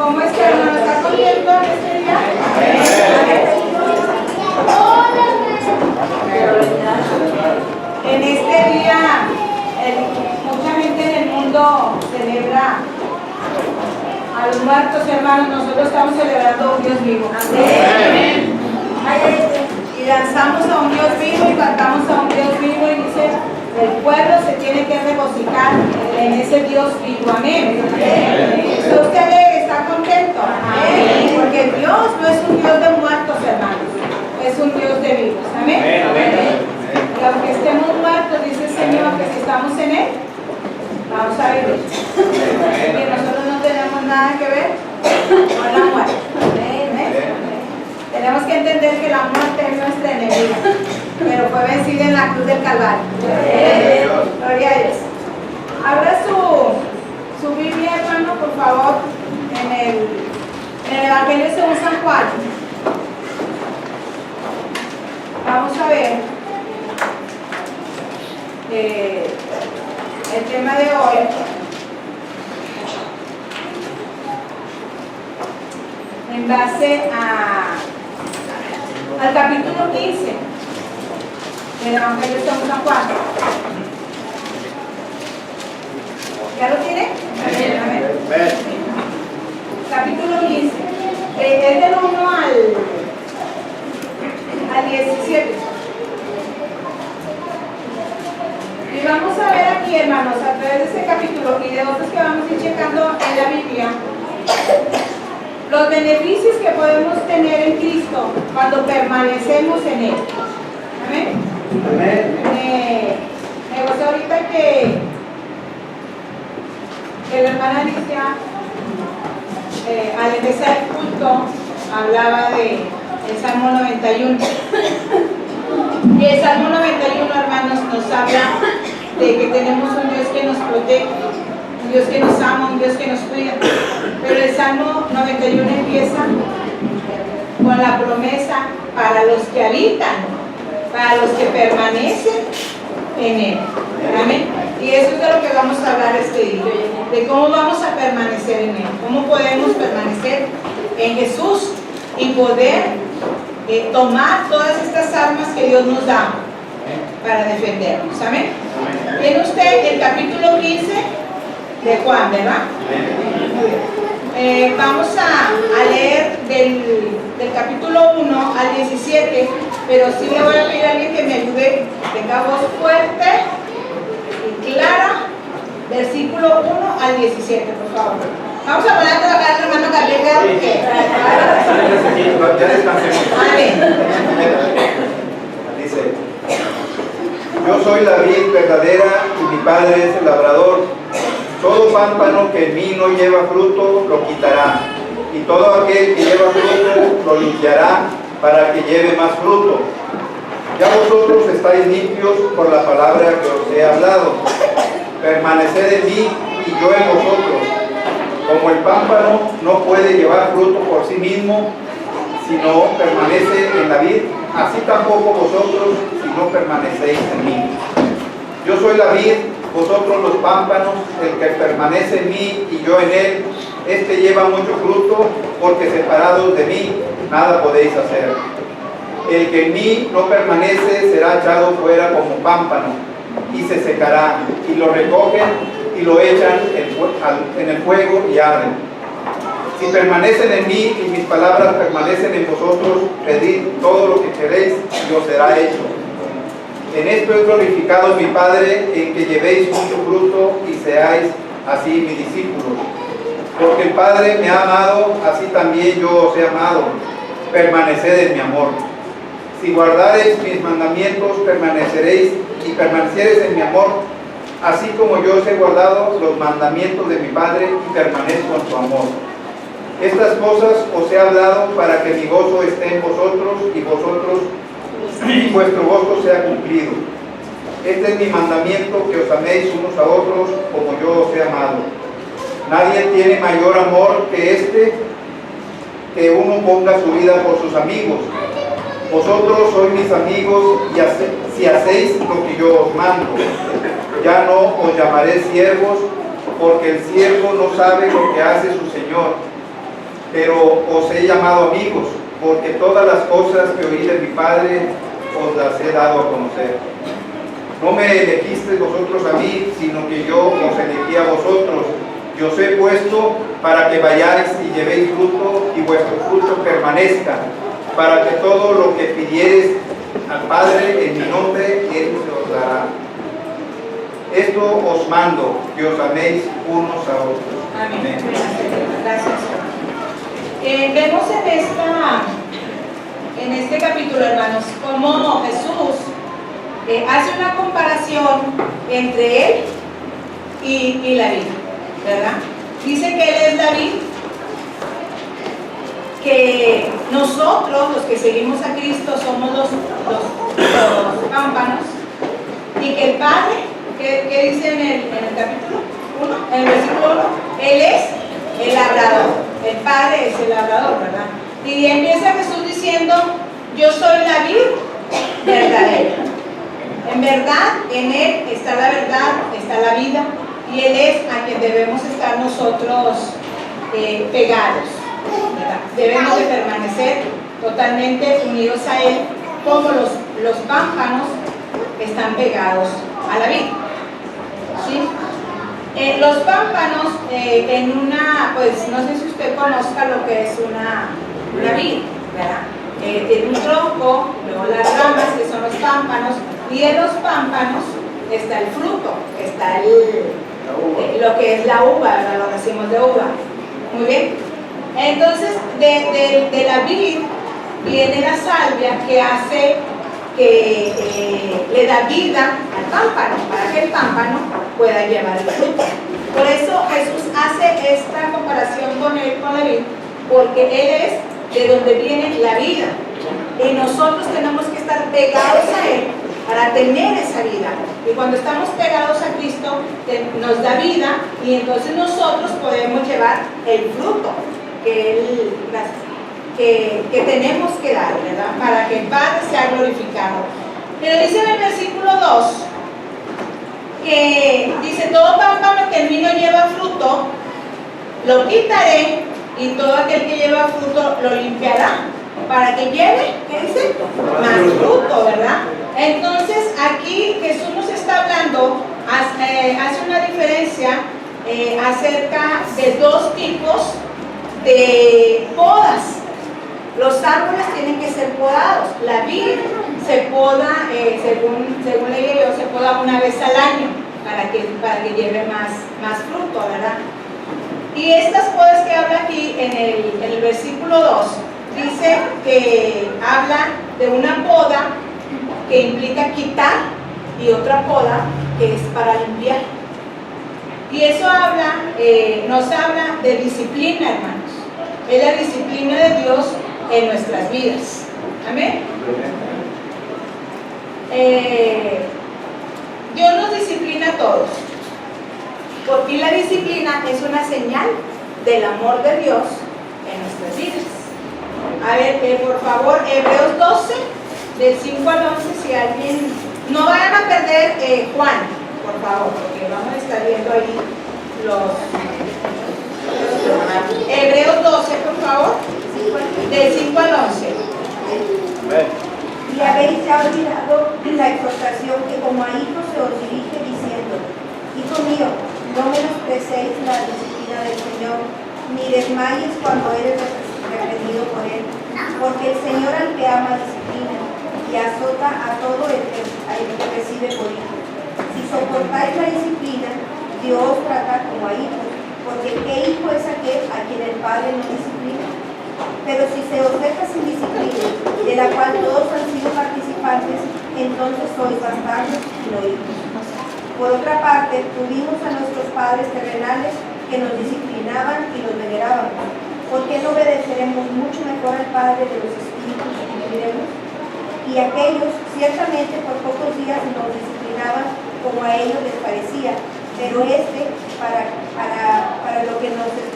¿Cómo está, hermano? ¿Está contento en este día? En este día, mucha gente en el mundo celebra a los muertos, hermanos. Nosotros estamos celebrando a un Dios vivo. Amén. Y danzamos a un Dios vivo y cantamos a un Dios vivo y dice, el pueblo se tiene que regocijar en ese Dios vivo. Amén. ¿Está usted alegre? ¿Está contento? Amén. Porque Dios no es un Dios de muertos, hermanos. Es un Dios de vivos. Amén. Y aunque estemos muertos, dice el Señor, que si estamos en Él, vamos a vivir. Y nosotros no tenemos nada que ver con la muerte. Tenemos que entender que la muerte es nuestra enemiga, pero fue vencida en la cruz del Calvario. Gloria a Dios. Abra su Biblia, hermano, por favor, en el Evangelio según San Juan. Vamos a ver el tema de hoy. En base al capítulo 15 del Evangelio según San Juan. ¿Ya lo tiene? Amén. Capítulo 15. Es del 1 al 17. Y vamos a ver aquí, hermanos, a través de este capítulo y de otros que vamos a ir checando en la Biblia, los beneficios que podemos tener en Cristo cuando permanecemos en Él. Amén. Me gustó ahorita que la hermana Alicia, al empezar el culto, hablaba del Salmo 91. Y el Salmo 91, hermanos, nos habla de que tenemos un Dios que nos protege, un Dios que nos ama, un Dios que nos cuida. Pero el Salmo 91 empieza con la promesa para los que habitan, para los que permanecen en Él. Amén. Y eso es de lo que vamos a hablar este día, de cómo vamos a permanecer en Él, cómo podemos permanecer en Jesús y poder tomar todas estas armas que Dios nos da para defendernos. Amén. Tiene usted el capítulo 15 de Juan, ¿verdad? Vamos a leer del capítulo 1 al 17, pero sí le voy a pedir a alguien que me ayude, tenga voz fuerte y clara, versículo 1 al 17, por favor. Vamos a poner a trabajar al hermano Gabriel. Amén. Dice: yo soy la vid verdadera y mi padre es el labrador. Todo pámpano que en mí no lleva fruto lo quitará, y todo aquel que lleva fruto lo limpiará para que lleve más fruto. Ya vosotros estáis limpios por la palabra que os he hablado. Permaneced en mí y yo en vosotros. Como el pámpano no puede llevar fruto por sí mismo si no permanece en la vid, así tampoco vosotros si no permanecéis en mí. Yo soy la vid, vosotros los pámpanos. El que permanece en mí y yo en él, este lleva mucho fruto, porque separados de mí nada podéis hacer. El que en mí no permanece será echado fuera como pámpano y se secará, y lo recogen y lo echan en el fuego y arden. Si permanecen en mí y mis palabras permanecen en vosotros, pedid todo lo que queréis y os será hecho. En esto es glorificado mi Padre, en que llevéis mucho fruto y seáis así mis discípulos. Porque el Padre me ha amado, así también yo os he amado. Permaneced en mi amor. Si guardareis mis mandamientos, permaneceréis, y permaneciereis en mi amor, así como yo os he guardado los mandamientos de mi Padre y permanezco en su amor. Estas cosas os he hablado para que mi gozo esté en vosotros y vuestro gozo sea cumplido. Este es mi mandamiento, que os améis unos a otros como yo os he amado. Nadie tiene mayor amor que este, que uno ponga su vida por sus amigos. Vosotros sois mis amigos si hacéis lo que yo os mando. Ya no os llamaré siervos, porque el siervo no sabe lo que hace su señor, pero os he llamado amigos, porque todas las cosas que oí de mi Padre os las he dado a conocer. No me elegisteis vosotros a mí, sino que yo os elegí a vosotros. Y os he puesto para que vayáis y llevéis fruto, y vuestro fruto permanezca, para que todo lo que pidiereis al Padre en mi nombre, Él se os dará. Esto os mando, que os améis unos a otros. Amén. Gracias. Vemos en este capítulo, hermanos, cómo Jesús hace una comparación entre Él y la vid, ¿verdad? Dice que Él es la vid, que nosotros, los que seguimos a Cristo, somos los pámpanos, y que el Padre, ¿qué dice en el capítulo 1? En el versículo 1, Él es el labrador, el Padre es el labrador, ¿verdad? Y empieza Jesús diciendo, yo soy la vid verdadera. En verdad, en Él está la verdad, está la vida, y Él es a quien debemos estar nosotros pegados, ¿verdad? Debemos de permanecer totalmente unidos a Él, como los pámpanos están pegados a la vid, ¿sí? Los pámpanos, pues no sé si usted conozca lo que es una vid, ¿verdad? Tiene un tronco, luego las ramas, que son los pámpanos, y en los pámpanos está el fruto, está lo que es la uva, ¿verdad? Los racimos de uva. Muy bien. Entonces, de la vid viene la salvia que hace que le da vida al pámpano, para que el pámpano pueda llevar el fruto. Por eso Jesús hace esta comparación con la vid, porque Él es de donde viene la vida, y nosotros tenemos que estar pegados a Él para tener esa vida. Y cuando estamos pegados a Cristo, nos da vida, y entonces nosotros podemos llevar el fruto que tenemos que dar, ¿verdad? Para que el Padre sea glorificado. Pero dice en el versículo 2 que dice, todo pámpano que en mí no lleva fruto, lo quitaré, y todo aquel que lleva fruto lo limpiará, para que lleve, ¿qué dice? Más fruto, ¿verdad? Entonces aquí Jesús nos está hablando, hace una diferencia acerca de dos tipos de podas. Los árboles tienen que ser podados. La vid se poda, según leí yo, se poda una vez al año para que lleve más fruto, ¿verdad? Y estas podas que habla aquí en el versículo 2, dice que habla de una poda que implica quitar y otra poda que es para limpiar. Y eso nos habla de disciplina, hermanos. Es la disciplina de Dios en nuestras vidas. Amén. Dios nos disciplina a todos, porque la disciplina es una señal del amor de Dios en nuestras vidas. A ver, por favor, Hebreos 12, del 5 al 11, si alguien... No vayan a perder Juan, por favor, porque vamos a estar viendo ahí Hebreos 12, por favor, del 5 al 11. Y habéis ya olvidado la exhortación que como a hijos se os dirige diciendo, hijo mío, no menosprecéis la disciplina del Señor, ni desmayes cuando eres reprendido por Él, porque el Señor al que ama disciplina y azota a todo el que recibe por hijo. Si soportáis la disciplina, Dios trata como a hijos, porque ¿qué hijo es aquel a quien el Padre no disciplina? Pero si se os deja sin disciplina, de la cual todos han sido participantes, entonces sois bastardos y no hijos. Por otra parte, tuvimos a nuestros padres terrenales que nos disciplinaban y nos veneraban. ¿Por qué no obedeceremos mucho mejor al Padre de los espíritus y viviremos? Y aquellos ciertamente por pocos días nos disciplinaban como a ellos les parecía, pero para lo que nos es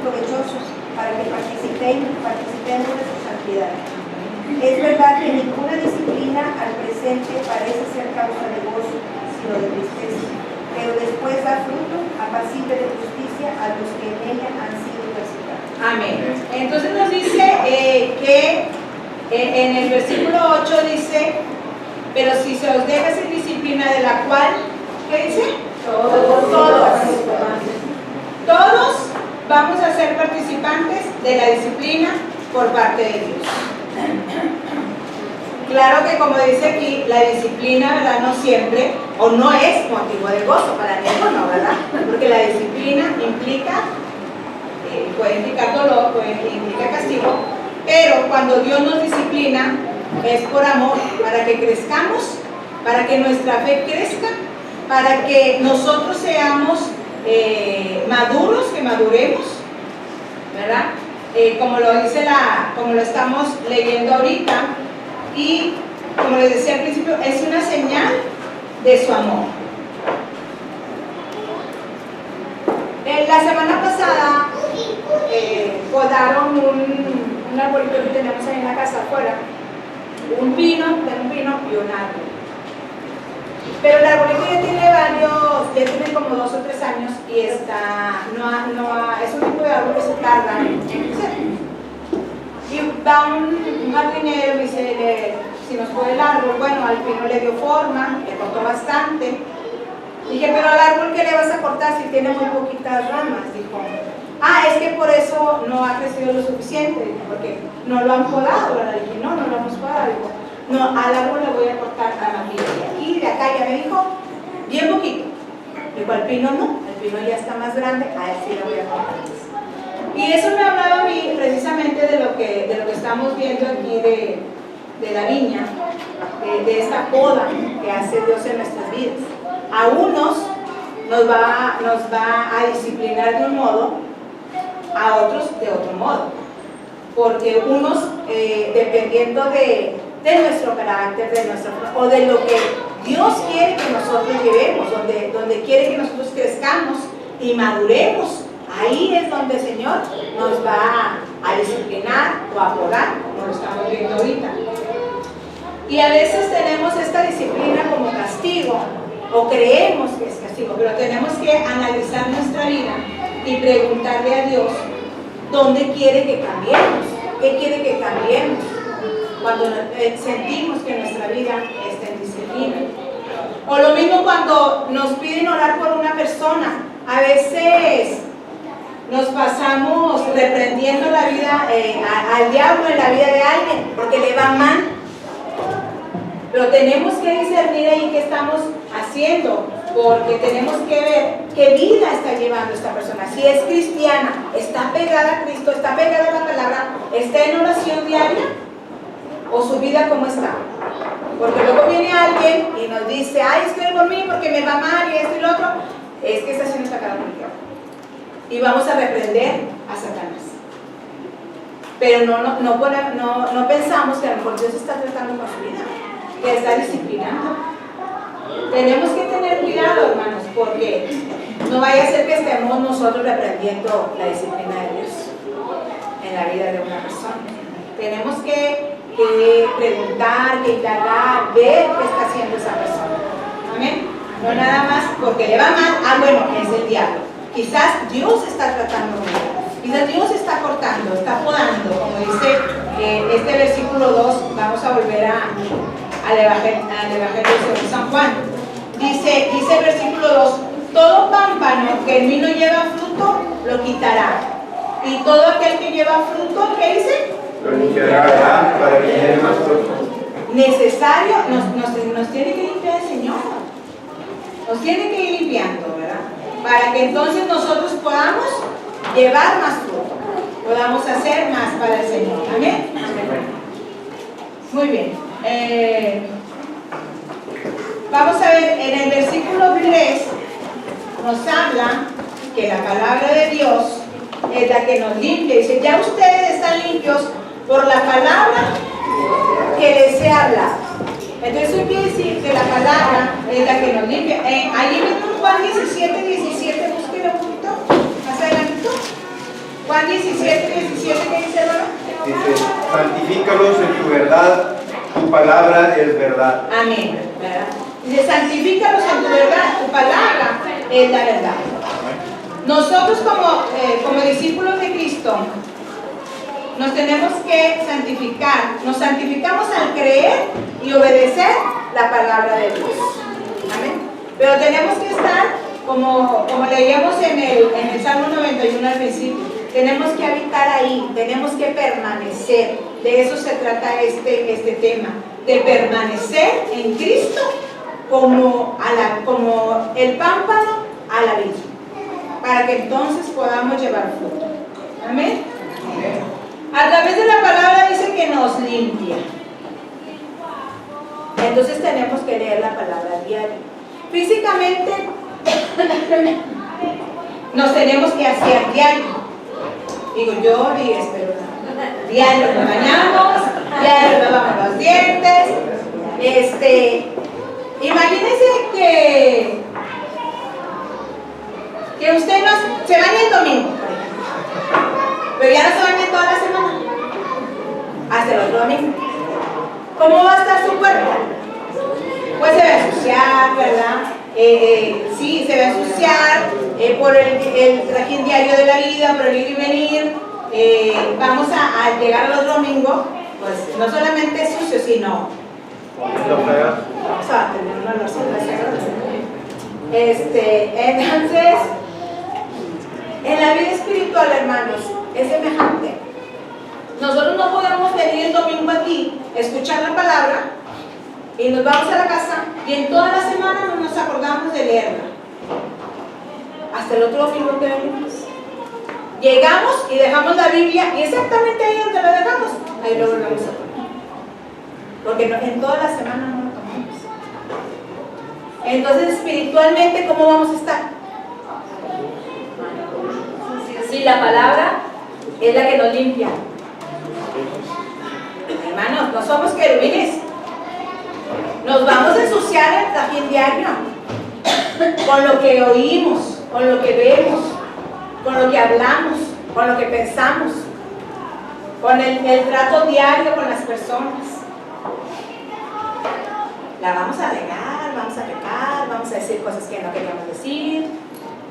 provechoso, para que participemos de su santidad. Es verdad que ninguna disciplina al presente parece ser causa de gozo, sino de tristeza, pero después da fruto apacible de justicia a los que en ella han sido Amén. Entonces nos dice que en el versículo 8 dice, pero si se os deja sin disciplina de la cual, ¿qué dice? Todos vamos a ser participantes de la disciplina por parte de Dios. Claro que como dice aquí, la disciplina, ¿verdad? No siempre, o no es motivo de gozo, para ninguno, no, ¿verdad? Porque la disciplina implica, puede implicar dolor, puede implicar castigo, pero cuando Dios nos disciplina es por amor, para que crezcamos, para que nuestra fe crezca, para que nosotros seamos maduros, que maduremos, ¿verdad? Como lo dice como lo estamos leyendo ahorita, y como les decía al principio, es una señal de su amor. La semana pasada podaron un arbolito que tenemos ahí en la casa afuera, un pino y un árbol. Pero el arbolito ya tiene como 2 o 3 años y es un tipo de árbol que se tarda en crecer. Y va un jardinero y dice, si nos puede el árbol, bueno, al pino le dio forma, le cortó bastante. Dije, pero al árbol, ¿qué le vas a cortar si tiene muy poquitas ramas? Dijo, es que por eso no ha crecido lo suficiente, porque no lo han podado, ¿verdad? Dije, no lo hemos podado. Dijo, no, al árbol le voy a cortar a la vida de aquí, de acá, ya me dijo, bien poquito. Dijo, al pino no, el pino ya está más grande, a él sí le voy a cortar más. Y eso me hablaba a mí precisamente de lo que estamos viendo aquí de la viña, de esta poda que hace Dios en nuestras vidas. A unos nos va a disciplinar de un modo, a otros de otro modo. Porque unos, dependiendo de nuestro carácter, o de lo que Dios quiere que nosotros llevemos, donde quiere que nosotros crezcamos y maduremos, ahí es donde el Señor nos va a disciplinar o a podar, como lo estamos viendo ahorita. Y a veces tenemos esta disciplina como castigo, o creemos que es castigo, pero tenemos que analizar nuestra vida y preguntarle a Dios dónde quiere que cambiemos, qué quiere que cambiemos cuando sentimos que nuestra vida está en disciplina. O lo mismo cuando nos piden orar por una persona. A veces nos pasamos reprendiendo la vida al diablo en la vida de alguien porque le va mal. Pero tenemos que discernir ahí qué estamos haciendo, porque tenemos que ver qué vida está llevando esta persona. Si es cristiana, está pegada a Cristo, está pegada a la palabra, está en oración diaria, o su vida cómo está. Porque luego viene alguien y nos dice, es que por mí porque me va mal y esto y lo otro. Es que está haciendo esta cara con Dios. Y vamos a reprender a Satanás. Pero no pensamos que a lo mejor Dios está tratando con su vida, que está disciplinando. Tenemos que tener cuidado, hermanos, porque no vaya a ser que estemos nosotros reprendiendo la disciplina de Dios en la vida de una persona. Tenemos que preguntar, que indagar, ver qué está haciendo esa persona. Amén. No nada más porque le va mal, bueno, es el diablo. Quizás Dios está tratando con él. Quizás Dios está cortando, está podando, como dice este versículo 2. Vamos a volver al Evangelio de San Juan. Dice el versículo 2, todo pámpano que en mí no lleva fruto, lo quitará. Y todo aquel que lleva fruto, ¿qué dice? Lo limpiará para que lleve más fruto. Necesario, nos tiene que limpiar el Señor. Nos tiene que ir limpiando, ¿verdad? Para que entonces nosotros podamos llevar más fruto, podamos hacer más para el Señor. ¿Amén? Muy bien. Vamos a ver, en el versículo 3 nos habla que la palabra de Dios es la que nos limpia. Dice, ya ustedes están limpios por la palabra que les he hablado. Entonces eso quiere decir que la palabra es la que nos limpia. Allí mismo en Juan 17, 17, búsquelo un poquito, más adelantito. Juan 17, 17, ¿qué dice, hermano? Dice, santifícalos en tu verdad, tu palabra es verdad. Amén, ¿verdad? Dice, santifícalos en tu verdad, tu palabra es la verdad. Nosotros como discípulos de Cristo nos tenemos que santificar. Nos santificamos al creer y obedecer la palabra de Dios. Amén. Pero tenemos que estar, como leíamos en el Salmo 91 al principio, tenemos que habitar ahí, tenemos que permanecer. De eso se trata este tema, de permanecer en Cristo como el pámpano a la vid, para que entonces podamos llevar fruto. Amén. A través de la palabra dice que nos limpia. Entonces tenemos que leer la palabra diario. Físicamente nos tenemos que hacer diario. Digo yo y espero diario nos bañamos, diario nos lavamos los dientes. Imagínense que usted se baña el domingo, pero ya no se baña toda la semana, hasta el otro domingo. ¿Cómo va a estar su cuerpo? Pues se va a ensuciar, ¿verdad? Sí, se va a ensuciar por el trajín diario de la vida, por el ir y venir. Vamos a llegar a los domingos, pues no solamente sucio, sino vamos a tener una olorcita. Entonces, en la vida espiritual, hermanos, es semejante. Nosotros no podemos venir el domingo aquí, escuchar la palabra y nos vamos a la casa y en toda la semana no nos acordamos de leerla. Hasta el otro domingo que venimos. Llegamos y dejamos la Biblia y exactamente ahí donde la dejamos, ahí lo volvemos a poner. Porque en toda la semana no lo tomamos. Entonces, espiritualmente, ¿cómo vamos a estar? Si la palabra es la que nos limpia. Hermanos, no somos querubines. Nos vamos a ensuciar el trajín diario con lo que oímos, con lo que vemos, con lo que hablamos, con lo que pensamos, con el trato diario con las personas. La vamos a regar, vamos a pecar, vamos a decir cosas que no queríamos decir,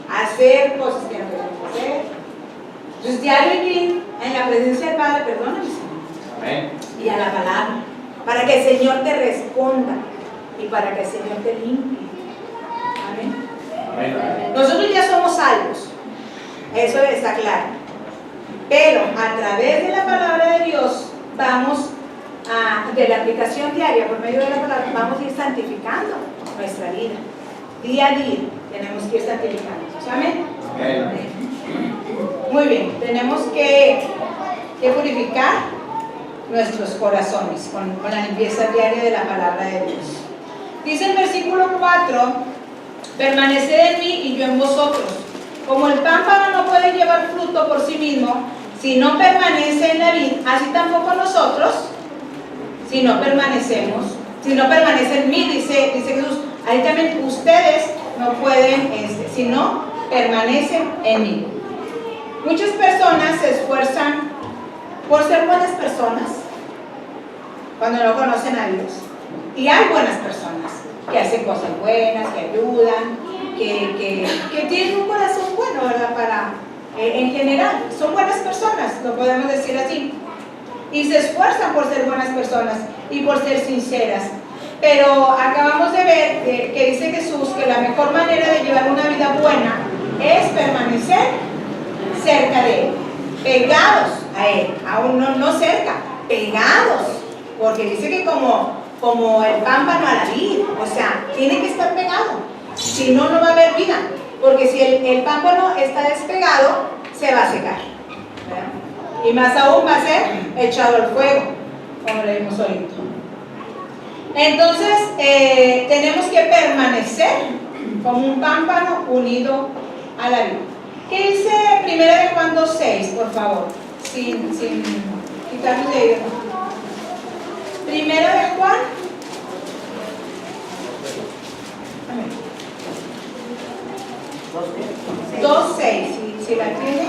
hacer cosas que no queríamos hacer. Entonces, diario vivir en la presencia del Padre, perdóname, Señor. Amén. Y a la palabra, para que el Señor te responda y para que el Señor te limpie. Amén. Amén. Nosotros ya somos salvos, eso está claro. Pero a través de la palabra de Dios, de la aplicación diaria por medio de la palabra, vamos a ir santificando nuestra vida. Día a día tenemos que ir santificándonos. Amén. Amén. Muy bien, tenemos que purificar nuestros corazones con la limpieza diaria de la palabra de Dios. Dice el versículo 4: permaneced en mí y yo en vosotros. Como el pámpano no puede llevar fruto por sí mismo si no permanece en la vid, así tampoco nosotros, si no permanece en mí, dice Jesús. Ahí también ustedes no pueden, si no permanecen en mí. Muchas personas se esfuerzan por ser buenas personas cuando no conocen a Dios. Y hay buenas personas que hacen cosas buenas, que ayudan, que tienen un corazón bueno, ¿verdad? En general, son buenas personas, lo podemos decir así. Y se esfuerzan por ser buenas personas y por ser sinceras. Pero acabamos de ver que dice Jesús que la mejor manera de llevar una vida buena es permanecer cerca de Él, pegados a Él, aún no cerca, pegados, porque dice que como el pámpano a la vid, o sea, tiene que estar pegado, si no, no va a haber vida, porque si el pámpano está despegado, se va a secar, ¿verdad? Y más aún va a ser echado al fuego, como leímos ahorita. Entonces, tenemos que permanecer como un pámpano unido a la vid. ¿Qué dice 1 Juan 2:6, por favor? Sin quitarnos de ahí. 1 Juan 2:6, si la tiene, el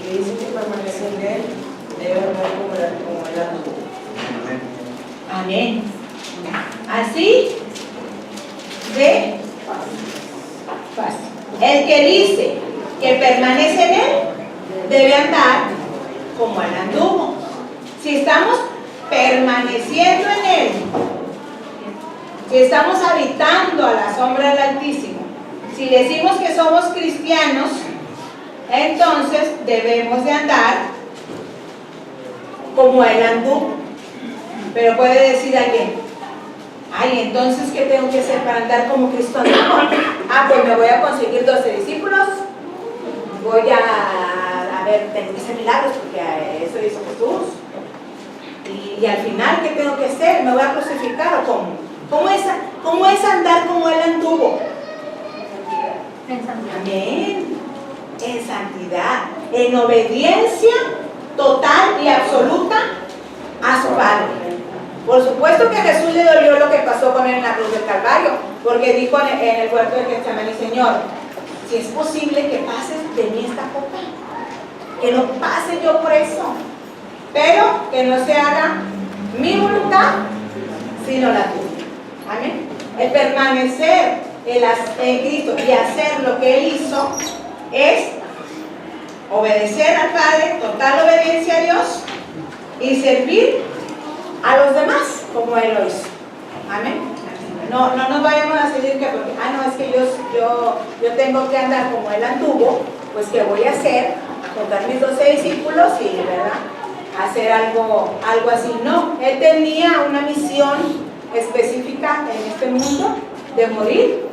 que dice que permanece en él debe amar como él amó. amén. Así de fácil. El que dice que permanece en él debe andar como él anduvo. Si estamos permaneciendo en él, si estamos habitando a la sombra del Altísimo, si decimos que somos cristianos, entonces debemos de andar como él anduvo. Pero puede decir alguien: ay, entonces ¿qué tengo que hacer para andar como Cristo anduvo? Pues me voy a conseguir 12 discípulos, voy a ver, tengo que hacer milagros porque eso hizo Jesús, y al final ¿qué tengo que hacer? ¿Me voy a crucificar o cómo? ¿Cómo es andar como él anduvo? En santidad. Amén. En santidad, en obediencia total y absoluta a su Padre. Por supuesto que a Jesús le dolió lo que pasó con él en la cruz del Calvario, porque dijo en el huerto de Getsemaní: Señor, si es posible que pases de mí esta copa, que no pase yo por eso, pero que no se haga mi voluntad, sino la tuya. Amén. El permanecer en Cristo y hacer lo que Él hizo es obedecer al Padre, total obediencia a Dios, y servir a los demás como Él lo hizo. Amén. No nos vayamos a seguir que porque, no, es que yo tengo que andar como Él anduvo, pues ¿qué voy a hacer? A contar mis 12 discípulos y, ¿verdad?, hacer algo así. No, Él tenía una misión específica en este mundo de morir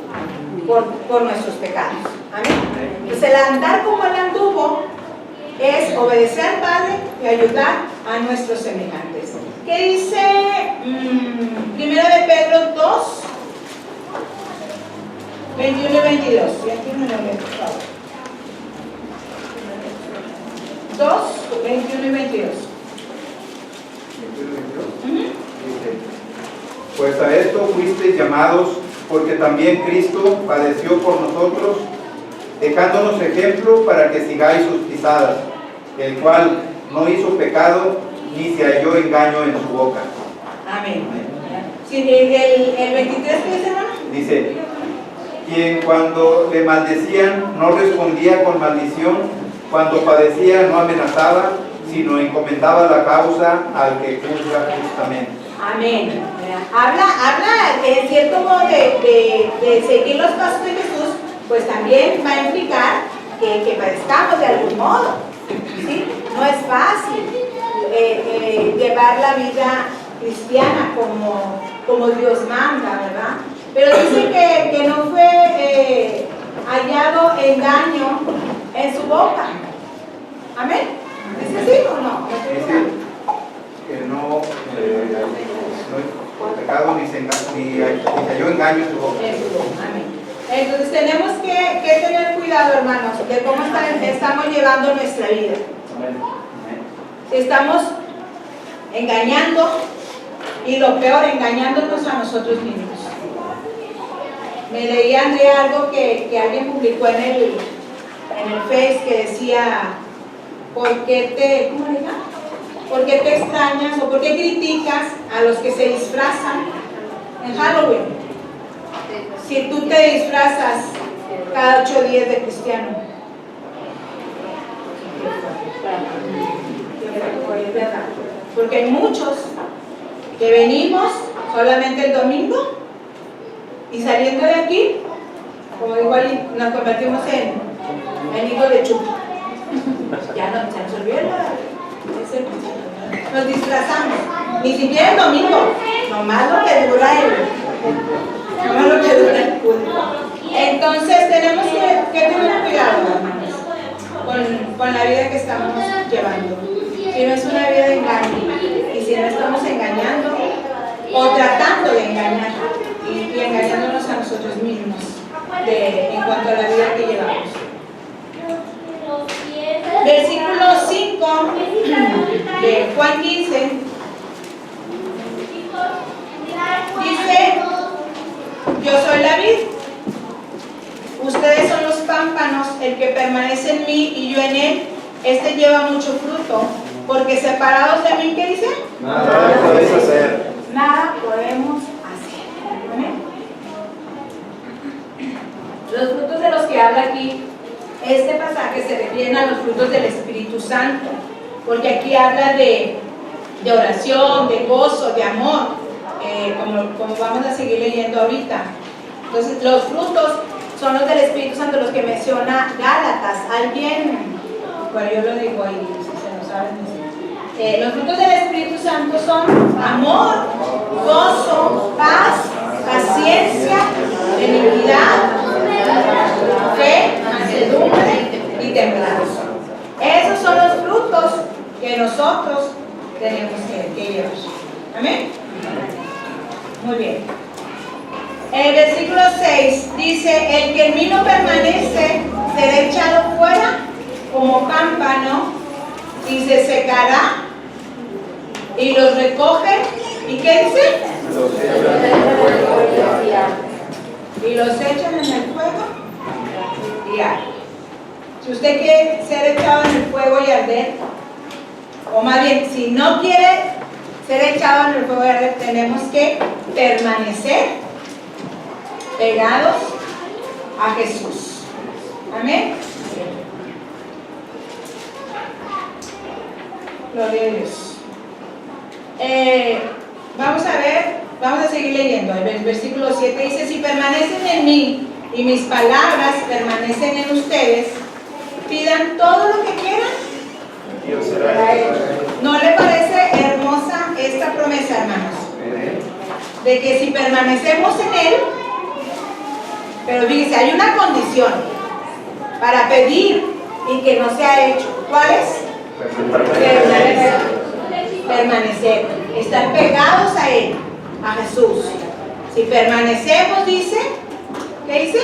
por nuestros pecados. Amén. Entonces el andar como Él anduvo es obedecer al Padre y ayudar a nuestros semejantes. ¿Qué dice 1 de Pedro 2, 21 y 22? Y aquí me lo leo, por favor. 2, 21 y 22. Pues a esto fuisteis llamados, porque también Cristo padeció por nosotros, dejándonos ejemplo para que sigáis sus pisadas, el cual no hizo pecado, ni se halló engaño en su boca. Amén. Sí, el 23, ¿qué dice, hermano? Dice: quien cuando le maldecían no respondía con maldición, cuando padecía no amenazaba, sino encomendaba la causa al que juzga justamente. Amén. Habla en cierto modo de seguir los pasos de Jesús, pues también va a implicar que padezcamos de algún modo, ¿sí? No es fácil llevar la vida cristiana como Dios manda, ¿verdad? Pero dice que no fue hallado engaño en su boca. Amén. ¿Dice así o no? Dice que no pecado ni halló engaño en su boca. Amén. Entonces tenemos que tener cuidado, hermanos, de cómo estamos llevando nuestra vida. Si estamos engañando, y lo peor, engañándonos a nosotros mismos. Me leía, Andrea, algo que alguien publicó en el Face, que decía: ¿por qué te extrañas o por qué criticas a los que se disfrazan en Halloween? Si tú te disfrazas cada 8 días de cristiano. Porque hay muchos que venimos solamente el domingo y saliendo de aquí, como igual nos convertimos en hijos de chupa. Ya no se nos olvidó nos disfrazamos, ni siquiera el domingo, nomás lo que dura el culto. Entonces tenemos que tener cuidado, hermanos, con la vida que estamos llevando. Si no es una vida de engaño, y si no estamos engañando o tratando de engañar y engañándonos a nosotros mismos en cuanto a la vida que llevamos. Versículo 5 de Juan 15 dice: yo soy la vid, ustedes son los pámpanos, el que permanece en mí y yo en él, este lleva mucho fruto, porque separados de mí, ¿qué dice? Nada podéis hacer. Nada podemos hacer. ¿Amén? Los frutos de los que habla aquí este pasaje se refiere a los frutos del Espíritu Santo, porque aquí habla de oración, de gozo, de amor, como vamos a seguir leyendo ahorita. Entonces, los frutos son los del Espíritu Santo, los que menciona Gálatas. Alguien, bueno, yo lo digo ahí, si se lo saben decir. Los frutos del Espíritu Santo son amor, gozo, paz, paciencia, benignidad, fe, mansedumbre y templanza. Esos son los frutos que nosotros tenemos que llevar. Amén. Muy bien. El versículo 6 dice: el que en mí no permanece será echado fuera como pámpano y se secará, y los recogen. ¿Y qué dice? Y los echan en el fuego y arden. Si usted quiere ser echado en el fuego y arder, o más bien, si no quiere ser echado en el fuego y arder, tenemos que permanecer pegados a Jesús. Amén. Gloria a Dios. Vamos a ver, vamos a seguir leyendo. El versículo 7 dice: si permanecen en mí y mis palabras permanecen en ustedes, pidan todo lo que quieran. Dios será hecho. ¿No le parece hermosa esta promesa, hermanos? De que si permanecemos en Él, pero fíjense, hay una condición para pedir y que no sea hecho. ¿Cuál es? Permanecer, estar pegados a Él, a Jesús. Si permanecemos, dice, ¿qué dice?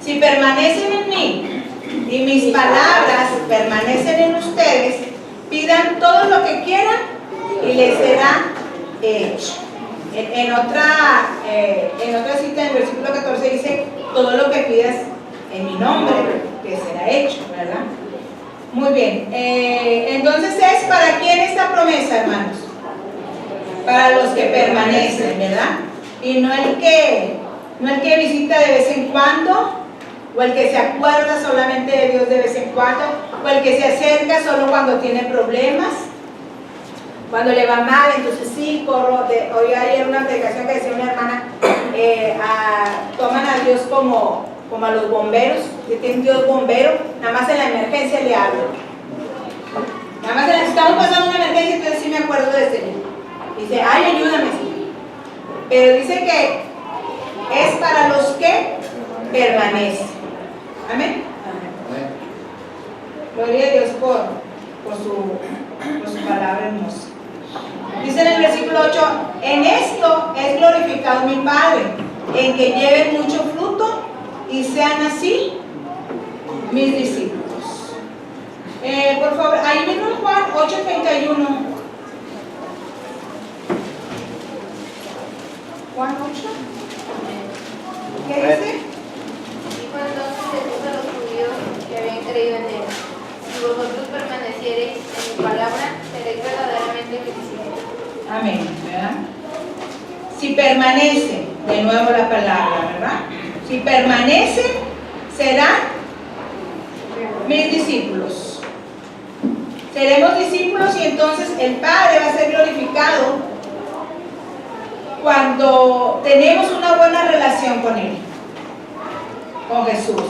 Si permanecen en mí y mis palabras permanecen en ustedes, pidan todo lo que quieran y les será hecho. En otra cita, en el versículo 14 dice: todo lo que pidas en mi nombre te será hecho, ¿verdad? Muy bien. Entonces, ¿es para quién esta promesa, hermanos? Para los que permanecen, ¿verdad? Y no el que visita de vez en cuando, o el que se acuerda solamente de Dios de vez en cuando, o el que se acerca solo cuando tiene problemas, cuando le va mal. Entonces sí, corro. Hoy ayer una predicación que decía una hermana, toman a Dios como a los bomberos, que tienen Dios bombero, nada más en la emergencia le hablo. Nada más estamos pasando una emergencia, entonces sí me acuerdo de ese. Dice: ay, ayúdame, Señor. Pero dice que es para los que permanecen. Amén. Gloria a Dios por su palabra hermosa. Dice en el versículo 8: en esto es glorificado mi Padre, en que lleven mucho fruto y sean así mis discípulos. Por favor, ahí mismo en Juan 8:31. Juan 8. ¿Qué dice? Dijo entonces Jesús a los judíos que habían creído en él: si vosotros permaneciereis en mi palabra, seréis verdaderamente mis discípulos. Amén, ¿verdad? Si permanece, de nuevo la palabra, ¿verdad? Si permanece, serán mis discípulos. Seremos discípulos y entonces el Padre va a ser glorificado cuando tenemos una buena relación con Él, con Jesús,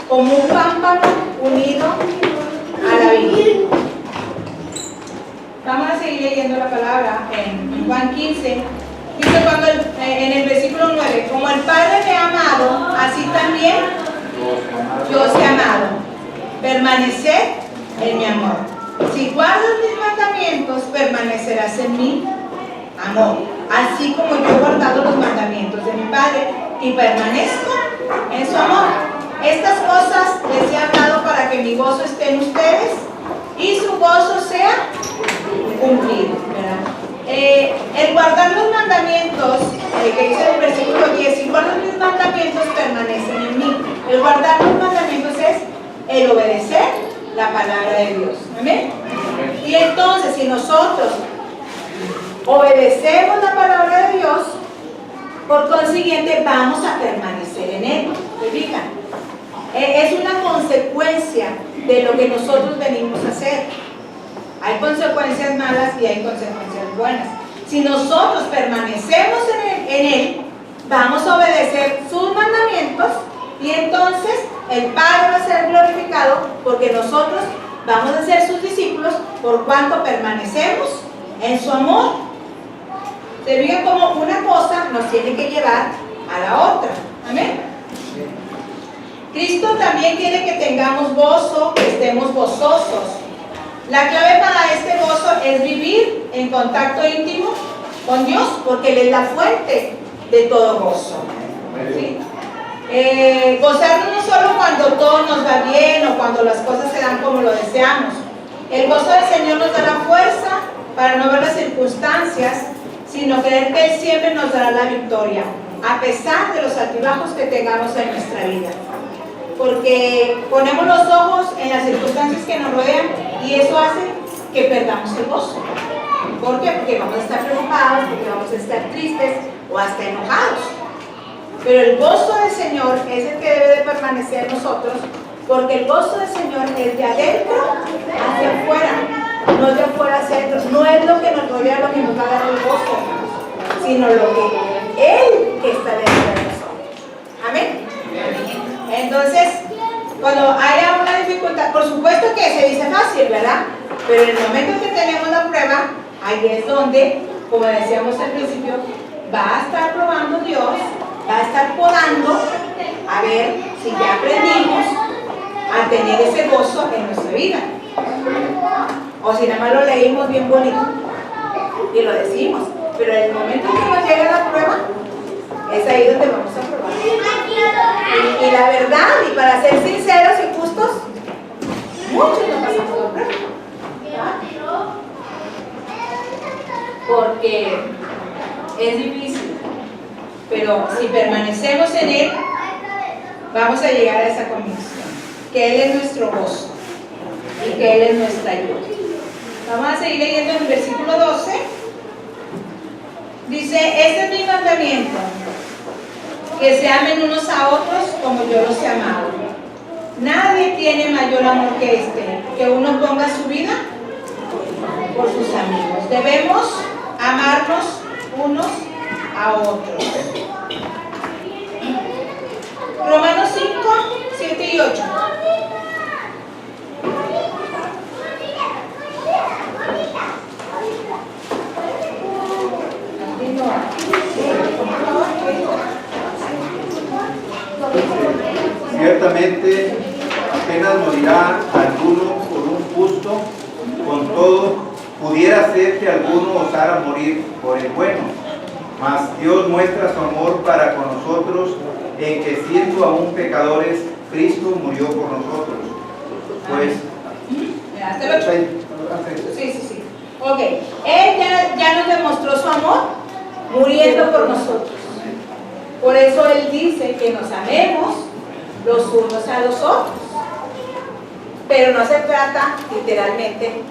como un pámpano unido a la vid. Vamos a seguir leyendo la palabra en Juan 15. Dice en el versículo 9: como el Padre me ha amado, así también yo os he amado. Permaneced en mi amor. Si guardas mis mandamientos, permanecerás en mi amor, así como yo he guardado los mandamientos de mi Padre y permanezco en su amor. Estas cosas les he hablado para que mi gozo esté en ustedes y su gozo sea cumplido, ¿verdad? El guardar los mandamientos, que dice en el versículo 10: si guardas mis mandamientos, permanecen en mí. El guardar los mandamientos es el obedecer la palabra de Dios. ¿Amén? Y entonces, si nosotros obedecemos la palabra de Dios, por consiguiente vamos a permanecer en Él. ¿Se fijan? Es una consecuencia de lo que nosotros venimos a hacer. Hay consecuencias malas y hay consecuencias buenas. Si nosotros permanecemos en Él, vamos a obedecer sus mandamientos y entonces el Padre va a ser glorificado porque nosotros vamos a ser sus discípulos por cuanto permanecemos en su amor. Se ve como una cosa nos tiene que llevar a la otra. Amén. Cristo también quiere que tengamos gozo, que estemos gozosos. La clave para este gozo es vivir en contacto íntimo con Dios, porque Él es la fuente de todo gozo. ¿Sí? Gozarnos no solo cuando todo nos va bien o cuando las cosas se dan como lo deseamos. El gozo del Señor nos da la fuerza para no ver las circunstancias, sino creer que Él siempre nos dará la victoria, a pesar de los altibajos que tengamos en nuestra vida. Porque ponemos los ojos en las circunstancias que nos rodean y eso hace que perdamos el gozo. ¿Por qué? Porque vamos a estar preocupados, porque vamos a estar tristes o hasta enojados. Pero el gozo del Señor es el que debe de permanecer en nosotros, porque el gozo del Señor es de adentro hacia afuera, no de afuera hacia adentro. No es lo que nos rodea lo que nos va a dar el gozo, sino lo que Él que está dentro de nosotros. Amén. Entonces, cuando haya una dificultad, por supuesto que se dice fácil, ¿verdad? Pero en el momento que tenemos la prueba, ahí es donde, como decíamos al principio, va a estar probando Dios, va a estar podando a ver si ya aprendimos a tener ese gozo en nuestra vida. O si nada más lo leímos bien bonito y lo decimos, pero en el momento que nos llega la prueba, es ahí donde vamos a probar. Y la verdad, y para ser sinceros y justos, muchos no pasamos la prueba. Porque es difícil. Pero si permanecemos en Él, vamos a llegar a esa convicción, que Él es nuestro gozo y que Él es nuestra ayuda. Vamos a seguir leyendo en el versículo 12. Dice, este es mi mandamiento, que se amen unos a otros como yo los he amado. Nadie tiene mayor amor que este, que uno ponga su vida por sus amigos. Debemos amarnos unos a otros. Romanos 5, 7 y 8. Ciertamente apenas morirá alguno por un justo, con todo pudiera ser que alguno osara morir por el bueno, mas Dios muestra su amor para con nosotros en que siendo aún pecadores, Cristo murió por nosotros. Pues ¿hasta el 8? Sí. Ok, Él ya nos demostró su amor muriendo por nosotros. Por eso Él dice que nos amemos los unos a los otros. Pero no se trata literalmente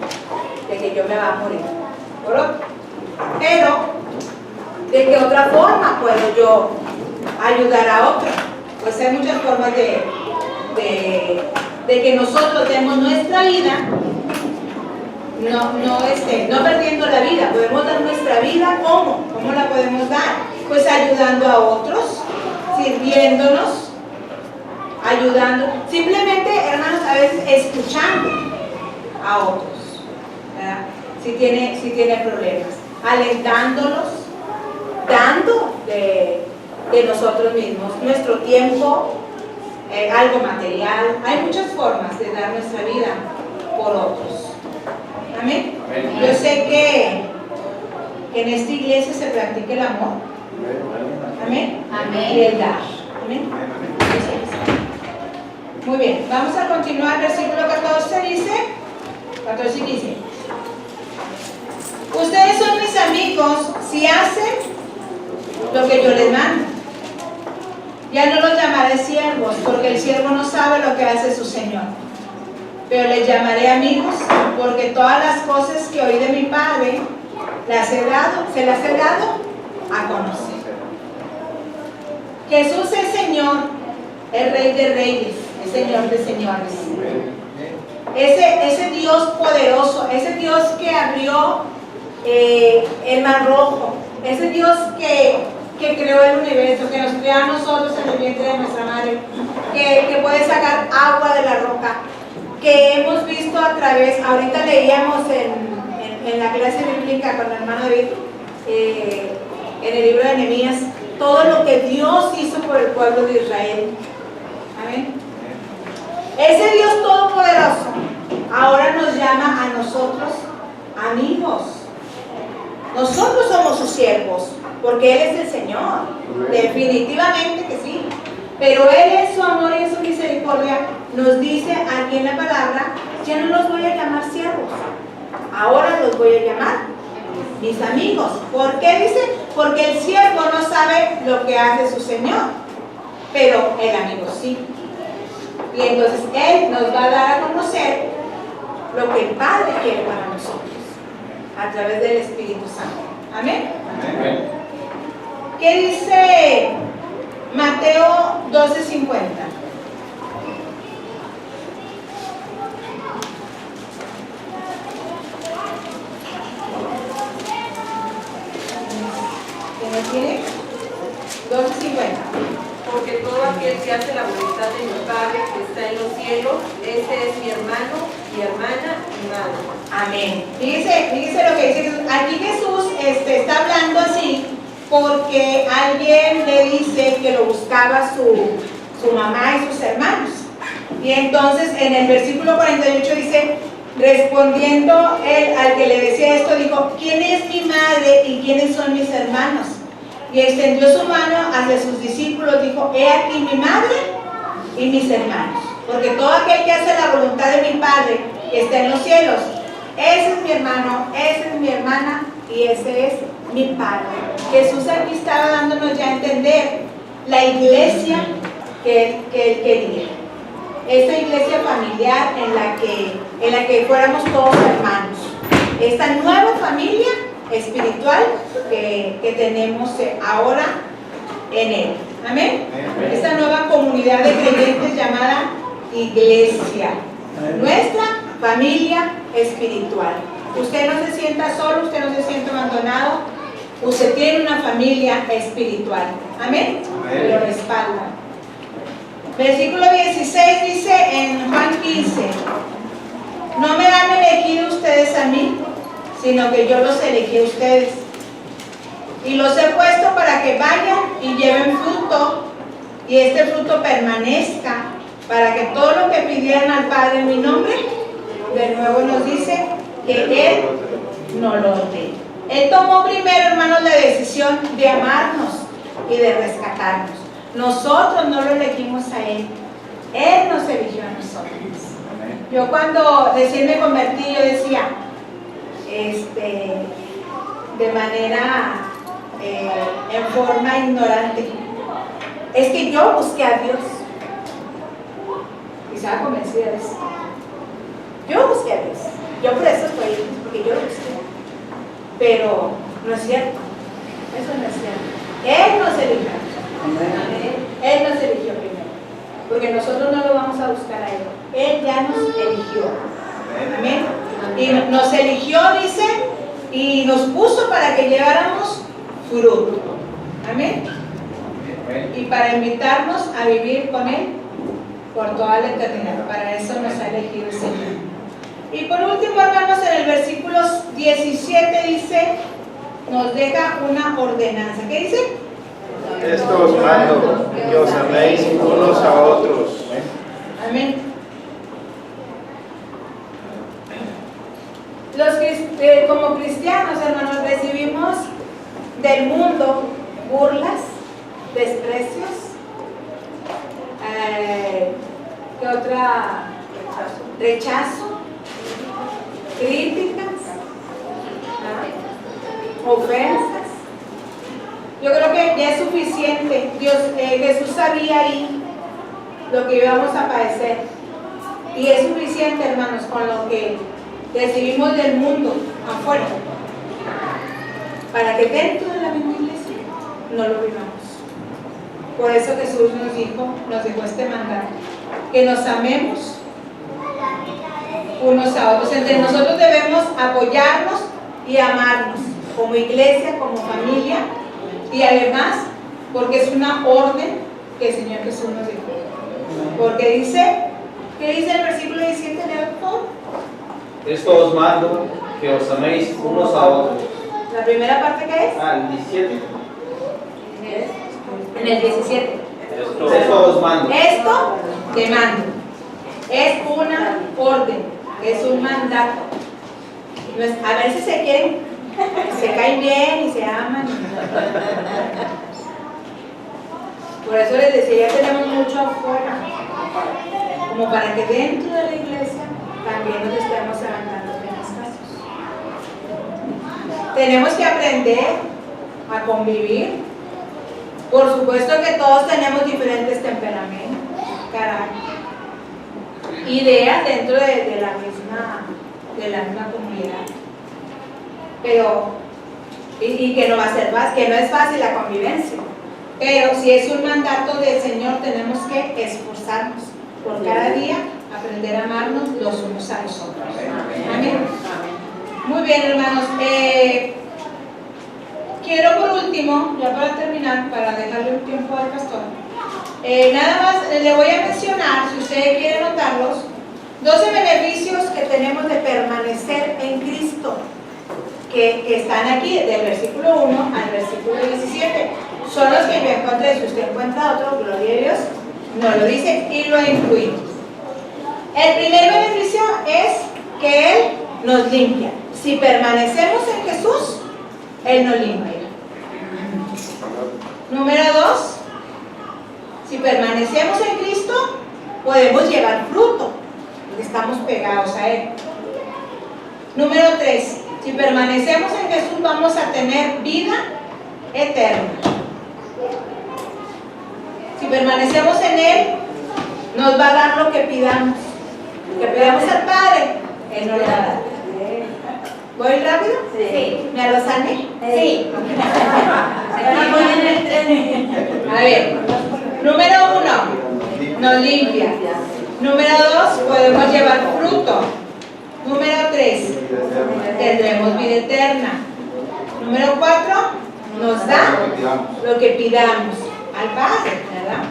de que yo me va a morir por otro. Pero, ¿de qué otra forma puedo yo ayudar a otro? Pues hay muchas formas de que nosotros demos nuestra vida, no perdiendo la vida. Podemos dar nuestra vida, ¿cómo? ¿Cómo la podemos dar? Pues ayudando a otros, sirviéndonos, ayudando, simplemente, hermanos, a veces escuchando a otros, ¿verdad? Si tiene problemas, alentándolos, dando de nosotros mismos, nuestro tiempo, algo material. Hay muchas formas de dar nuestra vida por otros. Amén. Yo sé que en esta iglesia se practica el amor. Amén. Y el dar. Amén. Muy bien, vamos a continuar. Versículo 14 dice, 14 y 15. Ustedes son mis amigos si hacen lo que yo les mando. Ya no los llamaré siervos, porque el siervo no sabe lo que hace su Señor. Pero les llamaré amigos, porque todas las cosas que oí de mi Padre se las he dado a conocer. Jesús es Señor, el Rey de Reyes es Señor de señores. Ese Dios poderoso, ese Dios que abrió el mar rojo, ese Dios que creó el universo, que nos creó a nosotros en el vientre de nuestra madre, que puede sacar agua de la roca, que hemos visto a través, ahorita leíamos en la clase bíblica con el hermano David, en el libro de Nehemías, todo lo que Dios hizo por el pueblo de Israel. Amén. Ese Dios todopoderoso ahora nos llama a nosotros amigos. Nosotros somos sus siervos, porque Él es el Señor. Definitivamente que sí. Pero Él en su amor y en su misericordia nos dice aquí en la palabra, ya no los voy a llamar siervos, ahora los voy a llamar mis amigos. ¿Por qué dice? Porque el siervo no sabe lo que hace su Señor, pero el amigo sí. Y entonces Él nos va a dar a conocer lo que el Padre quiere para nosotros, a través del Espíritu Santo. Amén. Amén. ¿Qué dice Mateo 12:50? ¿Quién lo tiene? 12:50. Porque todo aquel que hace la voluntad de mi Padre que está en los cielos, ese es mi hermano, mi hermana y madre. Amén. Fíjese lo que dice Jesús. Aquí Jesús está hablando así porque alguien le dice que lo buscaba su mamá y sus hermanos. Y entonces en el versículo 48 dice, respondiendo él al que le decía esto, dijo, ¿quién es mi madre y quiénes son mis hermanos? Y extendió su mano hacia sus discípulos, dijo, he aquí mi madre y mis hermanos. Porque todo aquel que hace la voluntad de mi Padre que está en los cielos, ese es mi hermano, esa es mi hermana y ese es mi Padre. Jesús aquí estaba dándonos ya a entender la iglesia que él quería. Esta iglesia familiar en la que fuéramos todos hermanos. Esta nueva familia espiritual que tenemos ahora en Él. Amén. Esta nueva comunidad de creyentes llamada iglesia. Nuestra familia espiritual. Usted no se sienta solo, usted no se siente abandonado. Usted tiene una familia espiritual. Amén. Lo respalda. Versículo 16 dice en Juan 15, no me han elegido ustedes a mí, sino que yo los elegí a ustedes. Y los he puesto para que vayan y lleven fruto, y este fruto permanezca, para que todo lo que pidieran al Padre en mi nombre, de nuevo nos dice que Él no lo dé. Él tomó primero, hermanos, la decisión de amarnos y de rescatarnos. Nosotros no lo elegimos a Él, Él nos eligió a nosotros. Yo cuando recién me convertí, yo decía, de manera, en forma ignorante, es que yo busqué a Dios. Y estaba convencida de eso. Yo busqué a Dios. Yo por eso estoy aquí, porque yo lo busqué. Pero no es cierto. Eso no es cierto. Él nos eligió. Él nos eligió primero. Porque nosotros no lo vamos a buscar a Él. Él ya nos eligió. Amén. Y nos eligió, dice, y nos puso para que lleváramos fruto. Amén. Y para invitarnos a vivir con Él por toda la eternidad. Para eso nos ha elegido el Señor. Y por último, hermanos, en el versículo 17 dice, nos deja una ordenanza. ¿Qué dice? Esto os mando, que os améis unos a otros. Amén. Como cristianos, hermanos, recibimos del mundo burlas, desprecios, ¿qué otra? Rechazo, críticas, ofensas. Yo creo que ya es suficiente. Jesús sabía ahí lo que íbamos a padecer. Y es suficiente, hermanos, con lo que recibimos del mundo afuera, para que dentro de la misma iglesia no lo vivamos. Por eso Jesús nos dejó este mandato. que nos amemos unos a otros. Entre nosotros debemos apoyarnos y amarnos como iglesia, como familia, y además porque es una orden que el Señor Jesús nos dio. Porque dice, ¿qué dice el versículo 17? Esto os mando, que os améis unos a otros. La primera parte, ¿qué es? El 17. En el 17. Esto os mando. Esto te mando. Es una orden, es un mandato. No es, a ver si se quieren, se caen bien y se aman. Por eso les decía, ya tenemos mucho afuera, como para que dentro de la iglesia también nos estemos levantando pequeños casos. Tenemos que aprender a convivir. Por supuesto que todos tenemos diferentes temperamentos, carácter, ideas dentro de la misma comunidad. Pero, y que no va a ser fácil, que no es fácil la convivencia. Pero si es un mandato del Señor, tenemos que esforzarnos por cada día aprender a amarnos los unos a los otros. Amén. Muy bien, hermanos. Quiero por último, ya para terminar, para dejarle un tiempo al pastor, nada más le voy a mencionar, si usted quiere notarlos, 12 beneficios que tenemos de permanecer en Cristo, que están aquí, del versículo 1 al versículo 17. Son los que yo encontré. Si usted encuentra otro, gloria a Dios, no lo dice y lo incluimos. El primer beneficio es que Él nos limpia. Si permanecemos en Jesús, Él nos limpia. Número 2, si permanecemos en Cristo, podemos llevar fruto, porque estamos pegados a Él. Número 3, si permanecemos en Jesús, vamos a tener vida eterna. Si permanecemos en Él, nos va a dar lo que pidamos. Lo que pidamos al Padre, Él nos lo va a dar. ¿Voy rápido? Sí. ¿Me lo sané? Sí. A ver, número 1, nos limpia. Número 2, podemos llevar fruto. Número 3, tendremos vida eterna. Número 4, nos da lo que pidamos al Padre, ¿verdad?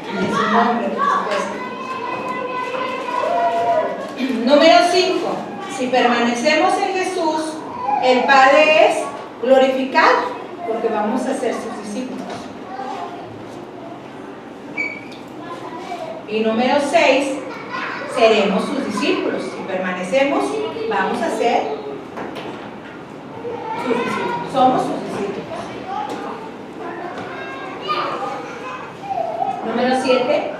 En su nombre, por supuesto. Número 5, si permanecemos en Jesús, el Padre es glorificado, porque vamos a ser sus discípulos. Y número 6, seremos sus discípulos. Si permanecemos, vamos a ser sus discípulos. Somos sus discípulos. Número 7,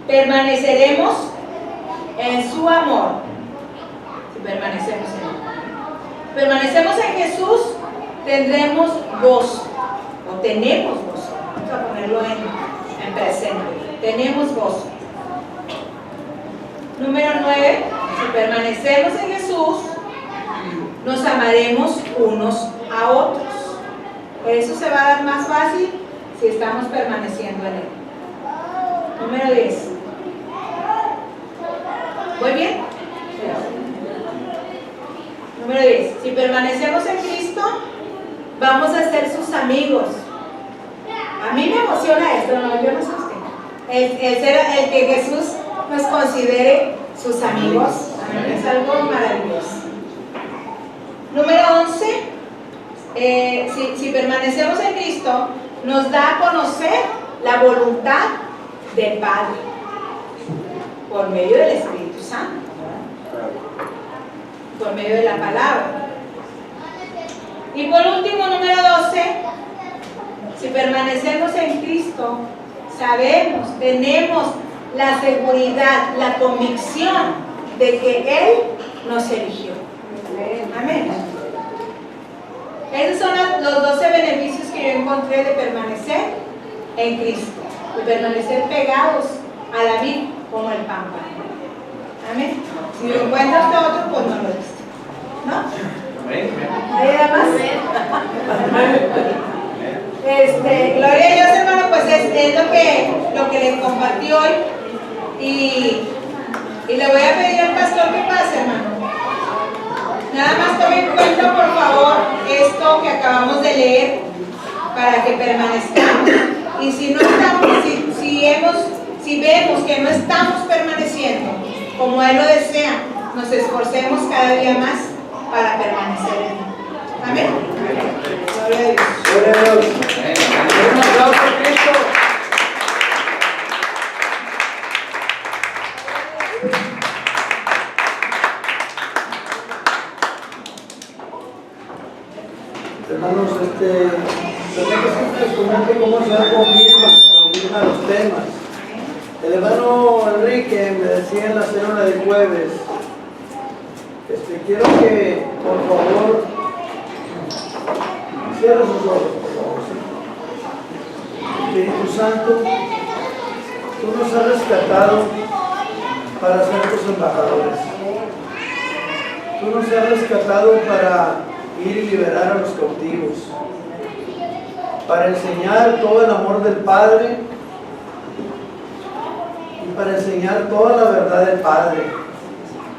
permaneceremos en su amor. Si permanecemos en él. Permanecemos en Jesús, tendremos gozo, o tenemos gozo. Vamos a ponerlo en presente. Tenemos gozo. Número 9, si permanecemos en Jesús, nos amaremos unos a otros. Eso se va a dar más fácil si estamos permaneciendo en Él. Número 10. ¿Voy bien? Número 10. Si permanecemos en Cristo, vamos a ser sus amigos. A mí me emociona esto, no, yo no sé usted. El que Jesús nos considere sus amigos, es algo maravilloso. Número 11. Si permanecemos en Cristo, nos da a conocer la voluntad del Padre por medio del Espíritu Santo, por medio de la palabra. Y por último, número 12, si permanecemos en Cristo, sabemos, tenemos la seguridad, la convicción de que Él nos eligió. Amén. Esos son los 12 beneficios que yo encontré de permanecer en Cristo, de permanecer pegados a la vid como el pámpano. Amén. Si lo encuentras de otro, pues no lo diste. ¿No? ¿Hay nada más? Gloria a Dios, hermano, pues es lo que les compartí hoy. Y le voy a pedir al pastor que pase, hermano. Nada más tome en cuenta, por favor, esto que acabamos de leer para que permanezcamos. Y si no estamos, si vemos que no estamos permaneciendo como Él lo desea, nos esforcemos cada día más para permanecer en Él. Amén. Gloria a Dios. Gloria a Dios. Un aplauso a Cristo. Hermanos, también que siempre les comente cómo se da confirma los temas. El hermano Enrique me decía en la célula del jueves, quiero que por favor cierre sus ojos, por favor. ¿Sí? Espíritu Santo, tú nos has rescatado para ser tus embajadores. Tú nos has rescatado para ir y liberar a los cautivos, para enseñar todo el amor del Padre y para enseñar toda la verdad del Padre,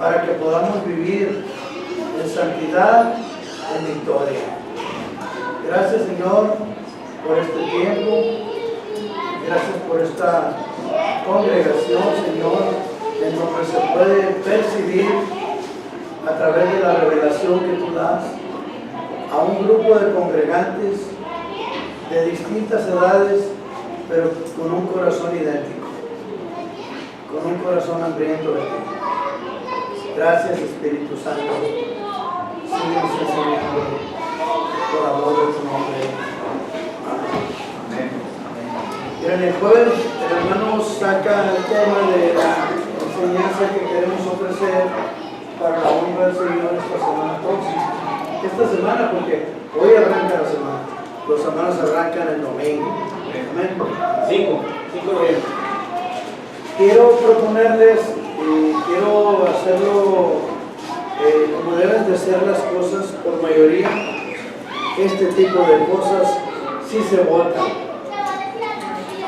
para que podamos vivir en santidad, en victoria. Gracias, Señor, por este tiempo. Gracias por esta congregación, Señor, en donde se puede percibir a través de la revelación que tú das a un grupo de congregantes de distintas edades, pero con un corazón idéntico, con un corazón hambriento de ti. Gracias, Espíritu Santo. Síguenos enseñando por amor de tu nombre. Amén. Miren, el jueves el hermano saca el tema de la enseñanza que queremos ofrecer para la honra del Señor esta semana próxima. Esta semana, porque hoy arranca la semana. Las semanas arrancan el domingo. Amén. 5 de Quiero proponerles y quiero hacerlo como deben de ser las cosas por mayoría. Este tipo de cosas sí se votan.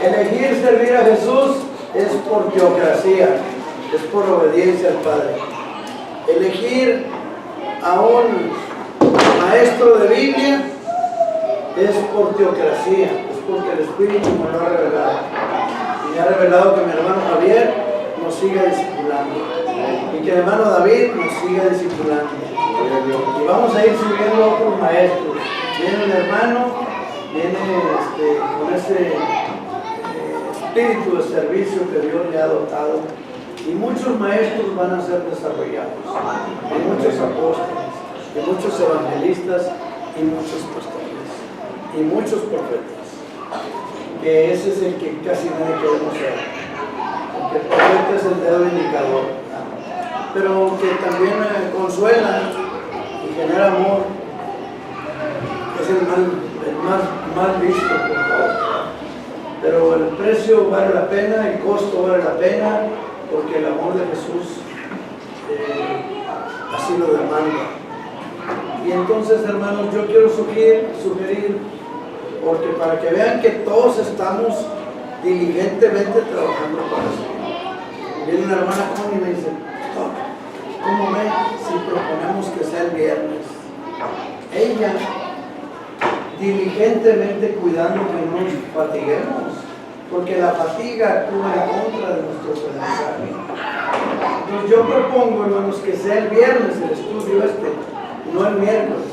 Elegir servir a Jesús es por teocracia, es por obediencia al Padre. Elegir a un maestro de Biblia es por teocracia, es porque el Espíritu me lo ha revelado. Y me ha revelado que mi hermano Javier nos siga discipulando y que el hermano David nos siga discipulando. Y vamos a ir sirviendo a otros maestros. Viene el hermano, viene con ese espíritu de servicio que Dios le ha dotado. Y muchos maestros van a ser desarrollados. Y muchos apóstoles, y muchos evangelistas, y muchos pastores, y muchos profetas. Que ese es el que casi nadie queremos ser. Porque el profeta es el dedo indicador, pero que también consuela y genera amor. Es el más visto por todos. Pero el precio vale la pena, el costo vale la pena, porque el amor de Jesús así lo demanda. Y entonces, hermanos, yo quiero sugerir, porque para que vean que todos estamos diligentemente trabajando para eso. Viene una hermana Connie y me dice, ¿cómo ven si proponemos que sea el viernes? Ella diligentemente cuidando que no nos fatiguemos, porque la fatiga actúa en contra de nuestro aprendizaje. Entonces yo propongo, hermanos, que sea el viernes el estudio no el miércoles.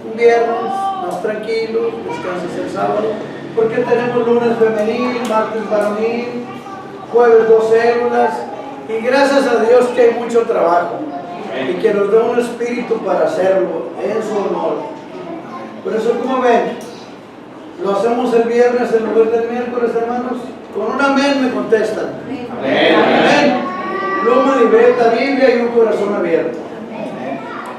Un viernes más tranquilo, descansas el sábado, porque tenemos lunes femenil, martes varonil, jueves 2 células, y gracias a Dios que hay mucho trabajo y que nos da un espíritu para hacerlo en su honor. Por eso, como ven, lo hacemos el viernes en lugar del miércoles, hermanos. Con un amén me contestan. Amén. Amén. Pluma, libreta, Biblia y un corazón abierto.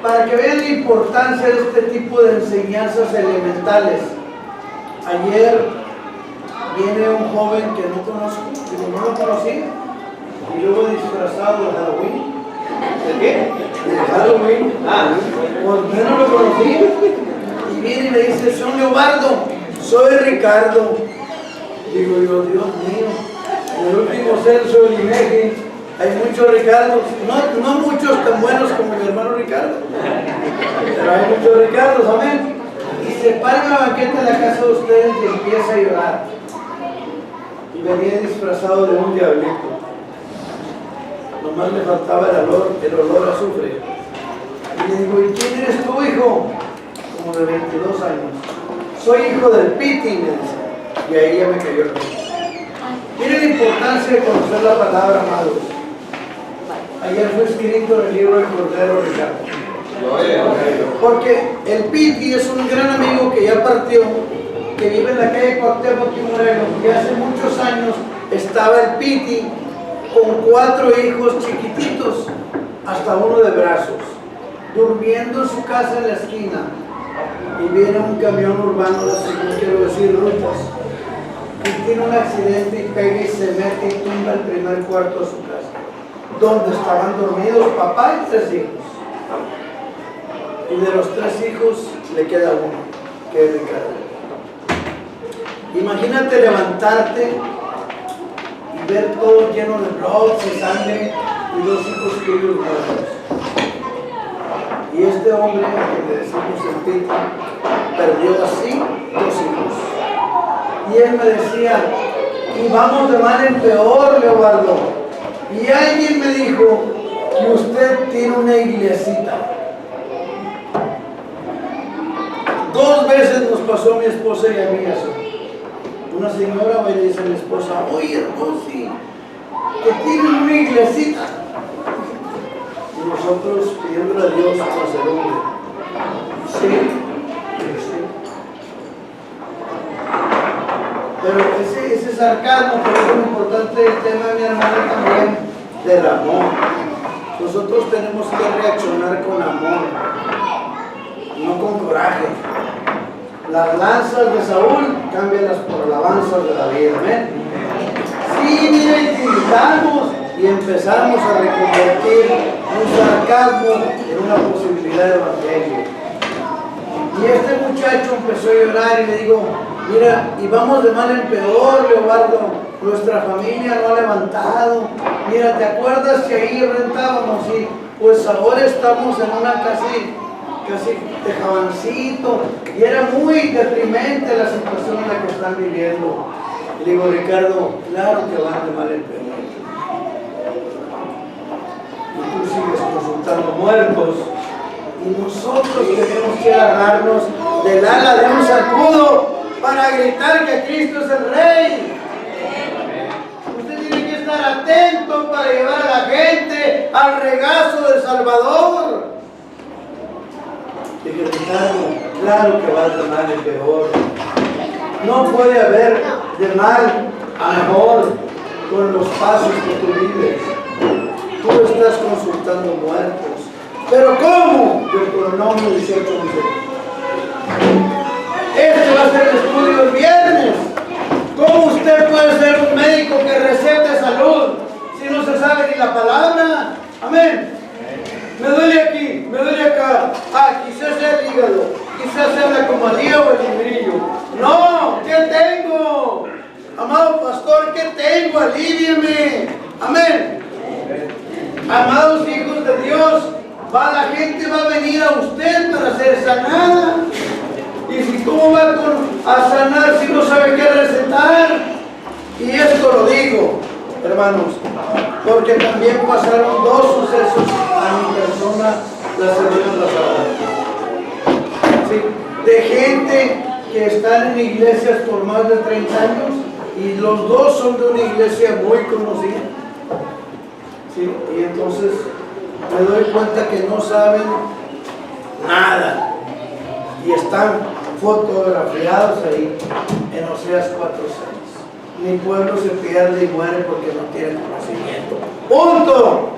Para que vean la importancia de este tipo de enseñanzas elementales. Ayer viene un joven que no conozco, digo, no lo conocía, y luego disfrazado de Halloween. ¿De qué? De Halloween. ¿Por qué no lo conocía? Y viene y me dice, soy Leobardo, soy Ricardo. Digo yo, Dios mío, En el último censo del INEGI hay muchos Ricardos, no muchos tan buenos como mi hermano Ricardo, pero hay muchos Ricardos, amén. Y se para en la banqueta de la casa de ustedes y empieza a llorar. Y venía disfrazado de un diablito. Nomás le faltaba el olor a azufre. Y le digo, ¿y quién eres tú, hijo? Como de 22 años. Soy hijo del Piti, me dice. Y ahí ya me cayó el pelo. Miren la importancia de conocer la palabra, amados. Ayer fue escrito en el libro del Cordero, Ricardo. Porque el Piti es un gran amigo que ya partió, que vive en la calle Cuauhtémoc y Morelos, que hace muchos años estaba el Piti con 4 hijos chiquititos, hasta uno de brazos, durmiendo en su casa en la esquina. Y viene un camión urbano, no quiero decir rutas, y tiene un accidente y pega y se mete y tumba el primer cuarto de su casa, donde estaban dormidos papá y 3 hijos. Y de los 3 hijos le queda uno, que es Ricardo. Imagínate levantarte y ver todo lleno de blogs y sangre y 2 hijos tuyos muertos. Y este hombre, que le decimos el Piti, perdió así 2 hijos. Y él me decía, y vamos de mal en peor, Leobardo. Y alguien me dijo que usted tiene una iglesita. 2 veces nos pasó a mi esposa y a mí eso. Una señora me dice a mi esposa, oye, Rosy, que tienen una iglesita. Y nosotros pidiéndole a Dios por ser hombre. Sí. Pero ese sarcasmo, por eso es importante el tema de mi hermana también, del amor. Nosotros tenemos que reaccionar con amor, no con coraje. Las lanzas de Saúl, cámbialas por alabanzas de David, amén. Sí, mira, y gritamos y empezamos a reconvertir un sarcasmo en una posibilidad de evangelio. Y este muchacho empezó a llorar y le digo, mira, y vamos de mal en peor, Leobardo, nuestra familia no ha levantado. Mira, ¿te acuerdas que ahí rentábamos? Y pues ahora estamos en una casi tejabancito, y era muy deprimente la situación en la que están viviendo. Y le digo, Ricardo, claro que van de mal en peor. Y tú sigues consultando muertos. Y nosotros tenemos que agarrarnos del ala de un sacudo para gritar que Cristo es el Rey. Usted tiene que estar atento para llevar a la gente al regazo del Salvador. Dije, Ricardo, claro que vas de mal en peor. No puede haber de mal a mejor con los pasos que tú vives. Tú estás consultando muertos. ¿Pero cómo? Deuteronomio 18:11. Este va a ser el estudio el viernes. ¿Cómo usted puede ser un médico que recete salud si no se sabe ni la palabra? Amén. Me duele aquí, me duele acá. Ah, quizás sea el hígado, quizás sea la comadía o el librillo. No, ¿qué tengo? Amado pastor, ¿qué tengo? Alívieme. Amén. Amados hijos de Dios, la gente va a venir a usted para ser sanada. Y si cómo va a sanar si no sabe qué recetar. Y esto lo digo, hermanos, porque también pasaron 2 sucesos a mi persona la semana pasada. ¿Sí? De gente que están en iglesias por más de 30 años y los 2 son de una iglesia muy conocida. ¿Sí? Y entonces me doy cuenta que no saben nada y están fotografiados ahí en Oseas 4:6. Mi pueblo se pierde y muere porque no tiene conocimiento. ¡Punto!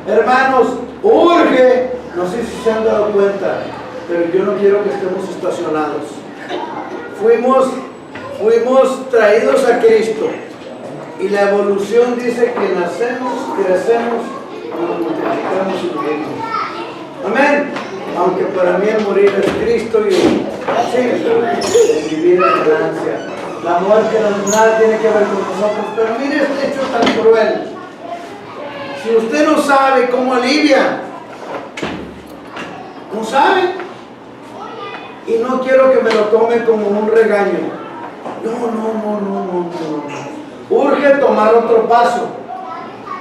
Hermanos, urge, no sé si se han dado cuenta, pero yo no quiero que estemos estacionados. Fuimos traídos a Cristo y la evolución dice que nacemos, crecemos, nos multiplicamos y morimos. Amén. Aunque para mí el morir es Cristo y el vivir es ganancia. La muerte nada tiene que ver con nosotros. Pero mire este hecho tan cruel. Si usted no sabe cómo alivia, no sabe. Y no quiero que me lo tome como un regaño. No. Urge tomar otro paso.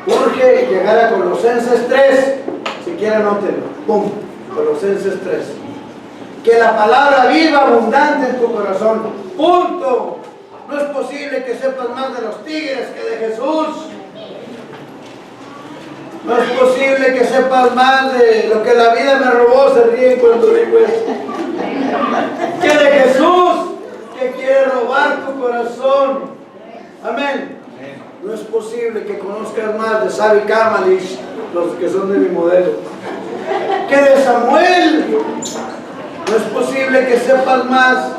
Urge llegar a Colosenses 3. Si quieren, anótenlo. ¡Pum! Colosenses 3. Que la palabra viva abundante en tu corazón. ¡Punto! No es posible que sepas más de los tigres que de Jesús. No es posible que sepas más de lo que la vida me robó. Se ríen cuando digo esto. Que de Jesús, que quiere robar tu corazón. Amén. No es posible que conozcas más de Savi Kamalish, los que son de mi modelo, que de Samuel. No es posible que sepas más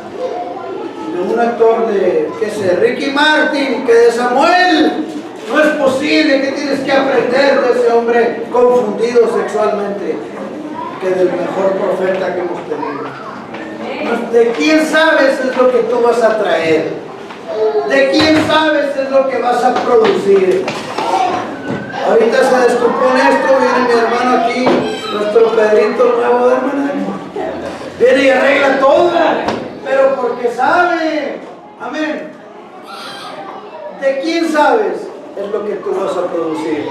de un actor de, qué sé, Ricky Martin, que de Samuel. No es posible que tienes que aprender de ese hombre confundido sexualmente, que del mejor profeta que hemos tenido. De quién sabes es lo que tú vas a traer. De quién sabes es lo que vas a producir. Ahorita se descompone esto, viene mi hermano aquí, nuestro Pedrito nuevo de hermana. Viene y arregla todo, pero porque sabe. Amén. ¿De quién sabes? Es lo que tú vas a producir.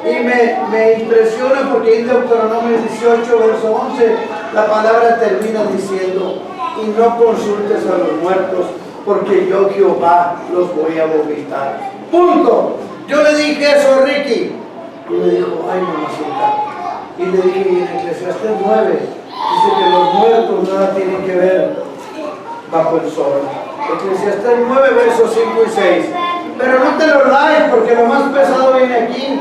Y me impresiona porque en Deuteronomio 18, verso 11, la palabra termina diciendo: y no consultes a los muertos, porque yo, Jehová, los voy a vomitar. Punto. Yo le dije eso a Ricky y me dijo: ay, mamacita. Y le dije: y en Eclesiastés 9 dice que los muertos nada tienen que ver bajo el sol. Eclesiastés 9, versos 5 y 6. Pero no te lo like, porque lo más pesado viene aquí.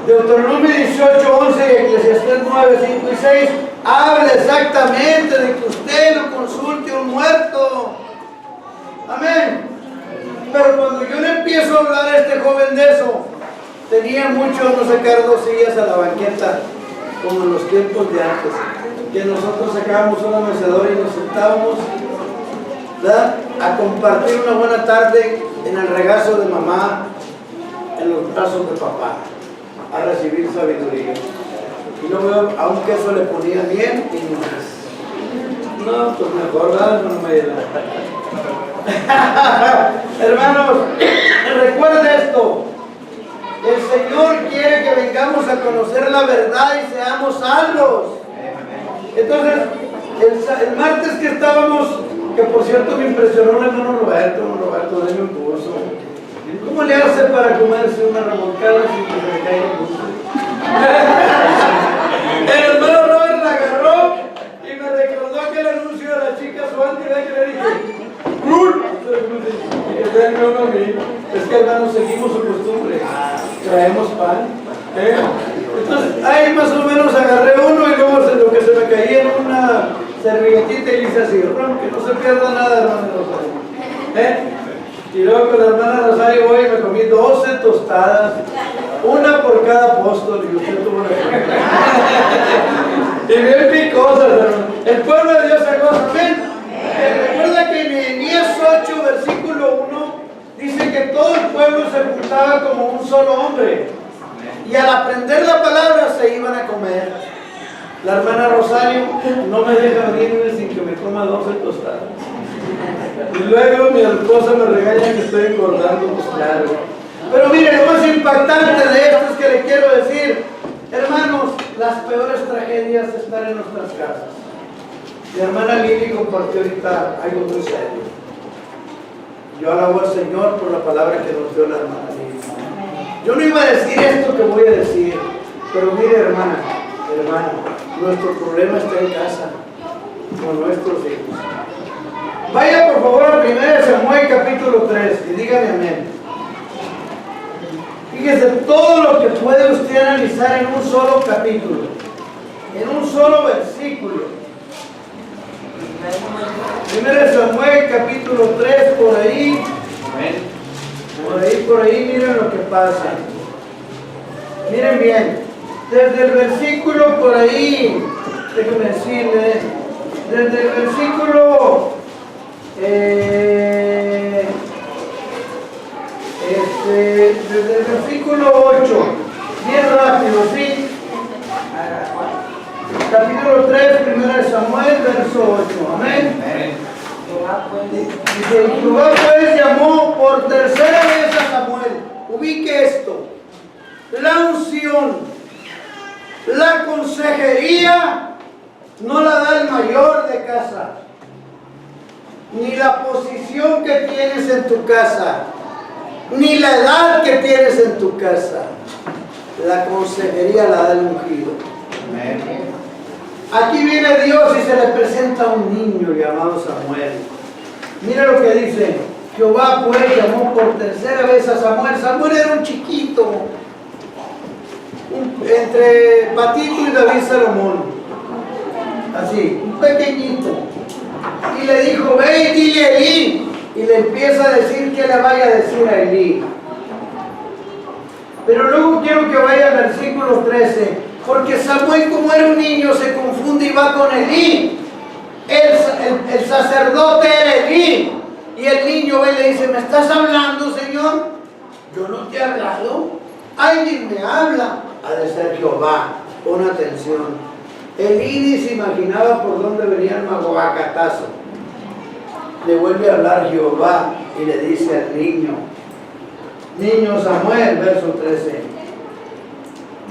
Deuteronomio 18, 11 y Eclesiastés 9, 5 y 6 habla exactamente de que usted no consulte a un muerto. Amén. Pero cuando yo le empiezo a hablar a este joven de eso, tenía mucho no sacar 2 sillas a la banqueta, como en los tiempos de antes, que nosotros sacábamos una mecedora y nos sentábamos, ¿verdad?, a compartir una buena tarde en el regazo de mamá, en los brazos de papá, a recibir sabiduría. Y luego a un queso le ponía bien y no, pues mejor, ¿verdad? No me hermanos, recuerda esto: el Señor quiere que vengamos a conocer la verdad y seamos salvos. Entonces, el martes que estábamos, que por cierto me impresionó el hermano Roberto, denme un curso. ¿Cómo le hace para comerse una remolcada sin que se le caiga el curso? El hermano Robert la agarró y me recordó aquel anuncio de la chica Suante, que le dije: es que, hermanos, seguimos su costumbre, traemos pan. Entonces, ahí más o menos agarré uno y luego lo que se me caía en una servilletita y hice así: que no se pierda nada, hermano Rosario. Y luego con la hermana Rosario voy y me comí 12 tostadas, una por cada apóstol, y usted tuvo una. Y bien picosas, hermano. El pueblo de Dios se goza. Amén. Recuerda que en Nehemías 8, versículo 1, dice que todo el pueblo se juntaba como un solo hombre. Y al aprender la palabra se iban a comer. La hermana Rosario no me deja venirme sin que me coma 12 tostadas. Y luego mi esposa me regaña que estoy engordando, pues claro. Pero mire, lo más impactante de esto es que le quiero decir, hermanos, las peores tragedias están en nuestras casas. Mi hermana Lili compartió ahorita algo muy serio. Yo alabo al Señor por la palabra que nos dio la hermana Lili. Yo no iba a decir esto que voy a decir, pero mire, hermano, nuestro problema está en casa, con nuestros hijos. Vaya por favor a 1 Samuel capítulo 3 y dígame amén. Fíjese todo lo que puede usted analizar en un solo capítulo, en un solo versículo. 1 Samuel capítulo 3, por ahí, miren lo que pasa. Miren bien, desde el versículo por ahí, déjenme decirles, desde el versículo Desde el versículo 8, bien rápido, ¿sí? Capítulo 3, 1 Samuel, verso 8, amén. Dice, Jehová pues llamó por tercera vez a Samuel. Ubique esto: la unción, la consejería no la da el mayor de casa, ni la posición que tienes en tu casa, ni la edad que tienes en tu casa. La consejería la da el ungido. Aquí viene Dios y se le presenta a un niño llamado Samuel. Mira lo que dice: Jehová pues llamó por tercera vez a Samuel. Samuel era un chiquito, entre Patito y David Salomón, así, un pequeñito. Y le dijo: ve y dile a Elí. Y le empieza a decir que le vaya a decir a Elí. Pero luego quiero que vaya al versículo 13. Porque Samuel, como era un niño, se confunde y va con Elí. El sacerdote era Elí. Y el niño ve y le dice: ¿me estás hablando, Señor? Yo no te he hablado. Alguien me habla. Ha de ser Jehová. Pon atención. Elí ni se imaginaba por dónde venía el maguacatazo. Le vuelve a hablar Jehová y le dice al niño: niño Samuel, verso 13.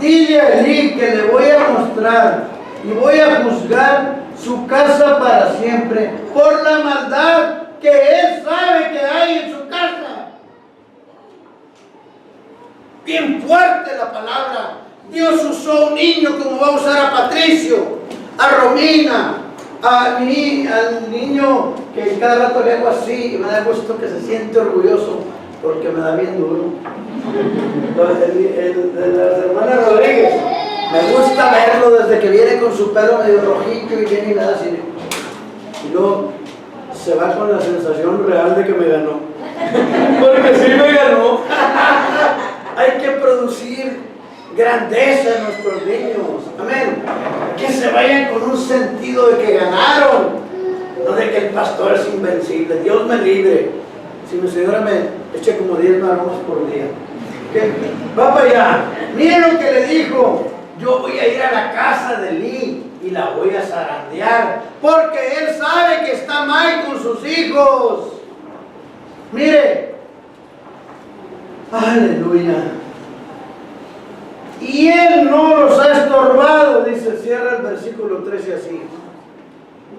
Dile a Elí que le voy a mostrar y voy a juzgar su casa para siempre por la maldad que él sabe que hay en su casa. Bien fuerte la palabra. Dios usó a un niño como va a usar a Patricio, a Romina, al niño que cada rato le hago así y me da gusto que se siente orgulloso porque me da bien duro. El de las hermanas Rodríguez, me gusta verlo desde que viene con su pelo medio rojito y viene y me da así. Y luego se va con la sensación real de que me ganó. Porque sí me ganó. Hay que producir grandeza en nuestros niños. Amén. Que se vayan con un sentido de que ganaron, no de que el pastor es invencible. Dios me libre. Si mi señora me eche como 10 maromas por día. ¿Qué? Va para allá. Miren lo que le dijo: yo voy a ir a la casa de Elí y la voy a zarandear, porque él sabe que está mal con sus hijos. Mire, aleluya. Y él no los ha estorbado, dice, cierra el versículo 13 así.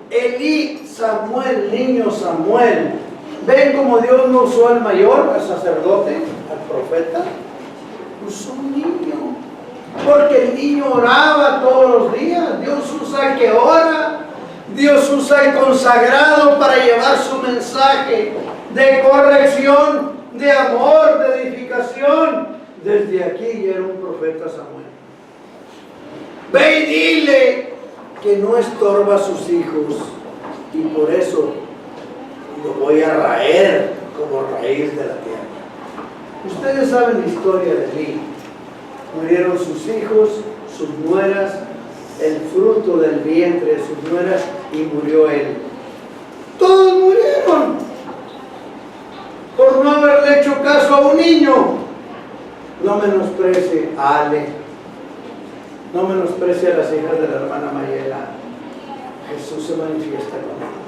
Elí, Samuel, niño Samuel. ¿Ven cómo Dios no usó al mayor, al sacerdote, al profeta? Usó un niño. Porque el niño oraba todos los días. Dios usa el que ora. Dios usa el consagrado para llevar su mensaje de corrección, de amor, de edificación. Desde aquí ya era un profeta Samuel. Ve y dile que no estorba a sus hijos. Y por eso lo voy a raer como raíz de la tierra. Ustedes saben la historia de Elí. Murieron sus hijos, sus nueras, el fruto del vientre de sus nueras, y murió él. Todos murieron por no haberle hecho caso a un niño. No menosprecie a Ale, no menosprecie a las hijas de la hermana Mayela. Jesús se manifiesta con ellos.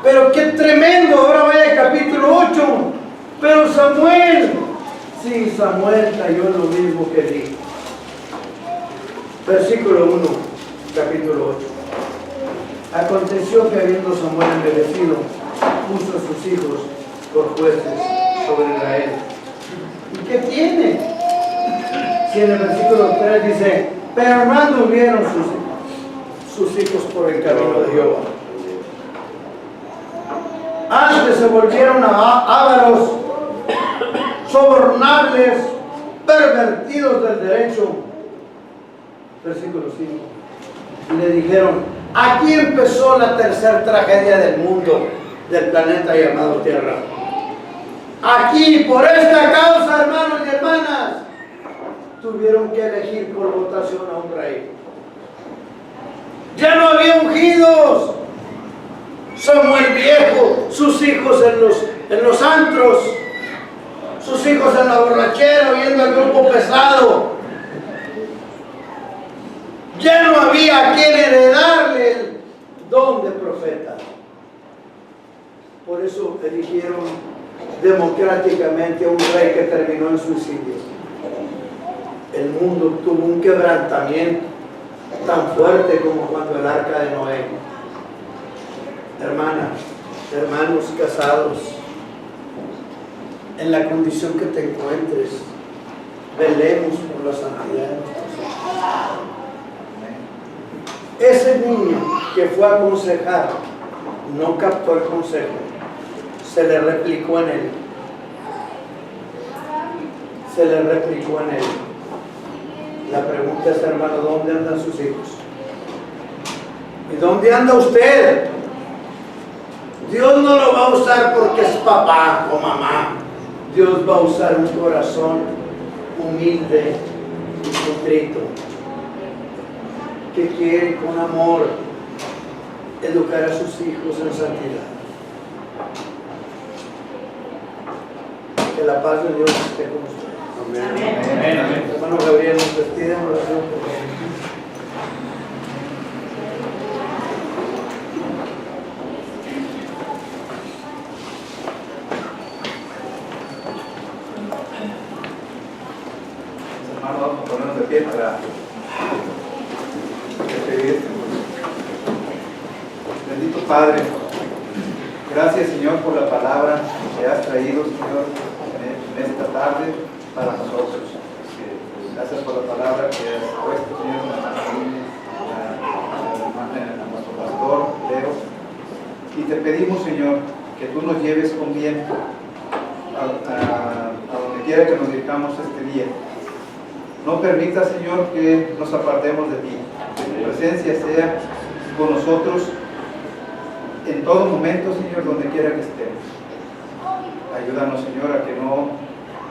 Pero qué tremendo. Ahora vaya al capítulo 8. Pero Samuel, sí, Samuel cayó en lo mismo que Elí. Versículo 1, capítulo 8. Aconteció que habiendo Samuel envejecido, puso a sus hijos por jueces sobre Israel. ¿Y qué tiene? Si en el versículo 3 dice: pero no anduvieron sus hijos por el camino de Jehová. Antes se volvieron ávaros, sobornables, pervertidos del derecho. Versículo 5. Y le dijeron: aquí empezó la tercera tragedia del mundo, del planeta llamado Tierra. Aquí, por esta causa, hermanos y hermanas, tuvieron que elegir por votación a un rey. Ya no había ungidos. Samuel viejo, sus hijos en los antros, sus hijos en la borrachera, oyendo el grupo pesado. Ya no había a quien heredarle el don de profeta. Por eso eligieron democráticamente a un rey que terminó en suicidio. El mundo tuvo un quebrantamiento tan fuerte como cuando el arca de Noé. Hermanas, hermanos casados, en la condición que te encuentres, velemos por la santidad de nuestros hijos. Ese niño que fue a aconsejar no captó el consejo, se le replicó en él. Se le replicó en él. La pregunta es, hermano, ¿dónde andan sus hijos? ¿Y dónde anda usted? Dios no lo va a usar porque es papá o mamá. Dios va a usar un corazón humilde y contrito, que quiere con amor educar a sus hijos en santidad. Que la paz de Dios esté con ustedes. Amén. Amén. Amén. Hermano Gabriel, nos despide en oración, por favor. Hermano, vamos a ponernos de pie para despedir. Bendito Padre, gracias Señor por la palabra que has traído, Señor, en esta tarde para nosotros. Gracias por la palabra que has puesto, Señor, en la hermana, a nuestro pastor, Leo. Y te pedimos, Señor, que tú nos lleves con bien a donde quiera que nos dirigamos este día. No permita, Señor, que nos apartemos de ti. Que tu presencia sea con nosotros en todo momento, Señor, donde quiera que estemos. Ayúdanos, Señor, a que no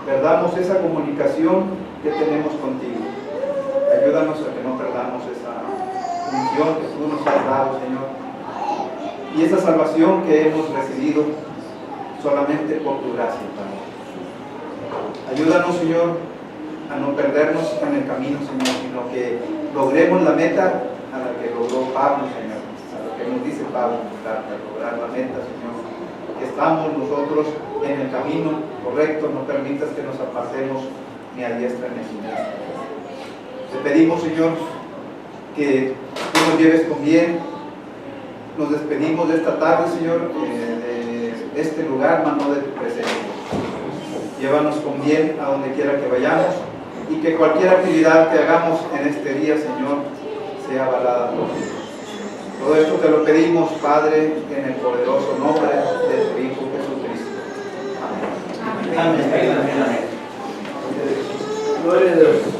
perdamos esa comunicación que tenemos contigo. Ayúdanos a que no perdamos esa misión que tú nos has dado, Señor. Y esa salvación que hemos recibido solamente por tu gracia, Padre. Ayúdanos, Señor, a no perdernos en el camino, Señor, sino que logremos la meta a la que logró Pablo, Señor, a lo que nos dice Pablo, para lograr la meta, Señor, que estamos nosotros en el camino correcto, no permitas que nos apartemos ni a diestra ni a siniestra. Te pedimos, Señor, que tú nos lleves con bien. Nos despedimos de esta tarde, Señor, de este lugar, mano de tu presencia. Llévanos con bien a donde quiera que vayamos y que cualquier actividad que hagamos en este día, Señor, sea avalada por ti. Todo esto te lo pedimos, Padre, en el poderoso nombre de tu Hijo Jesucristo. Amén. Amén. Amén. Amén. Gloria a Dios.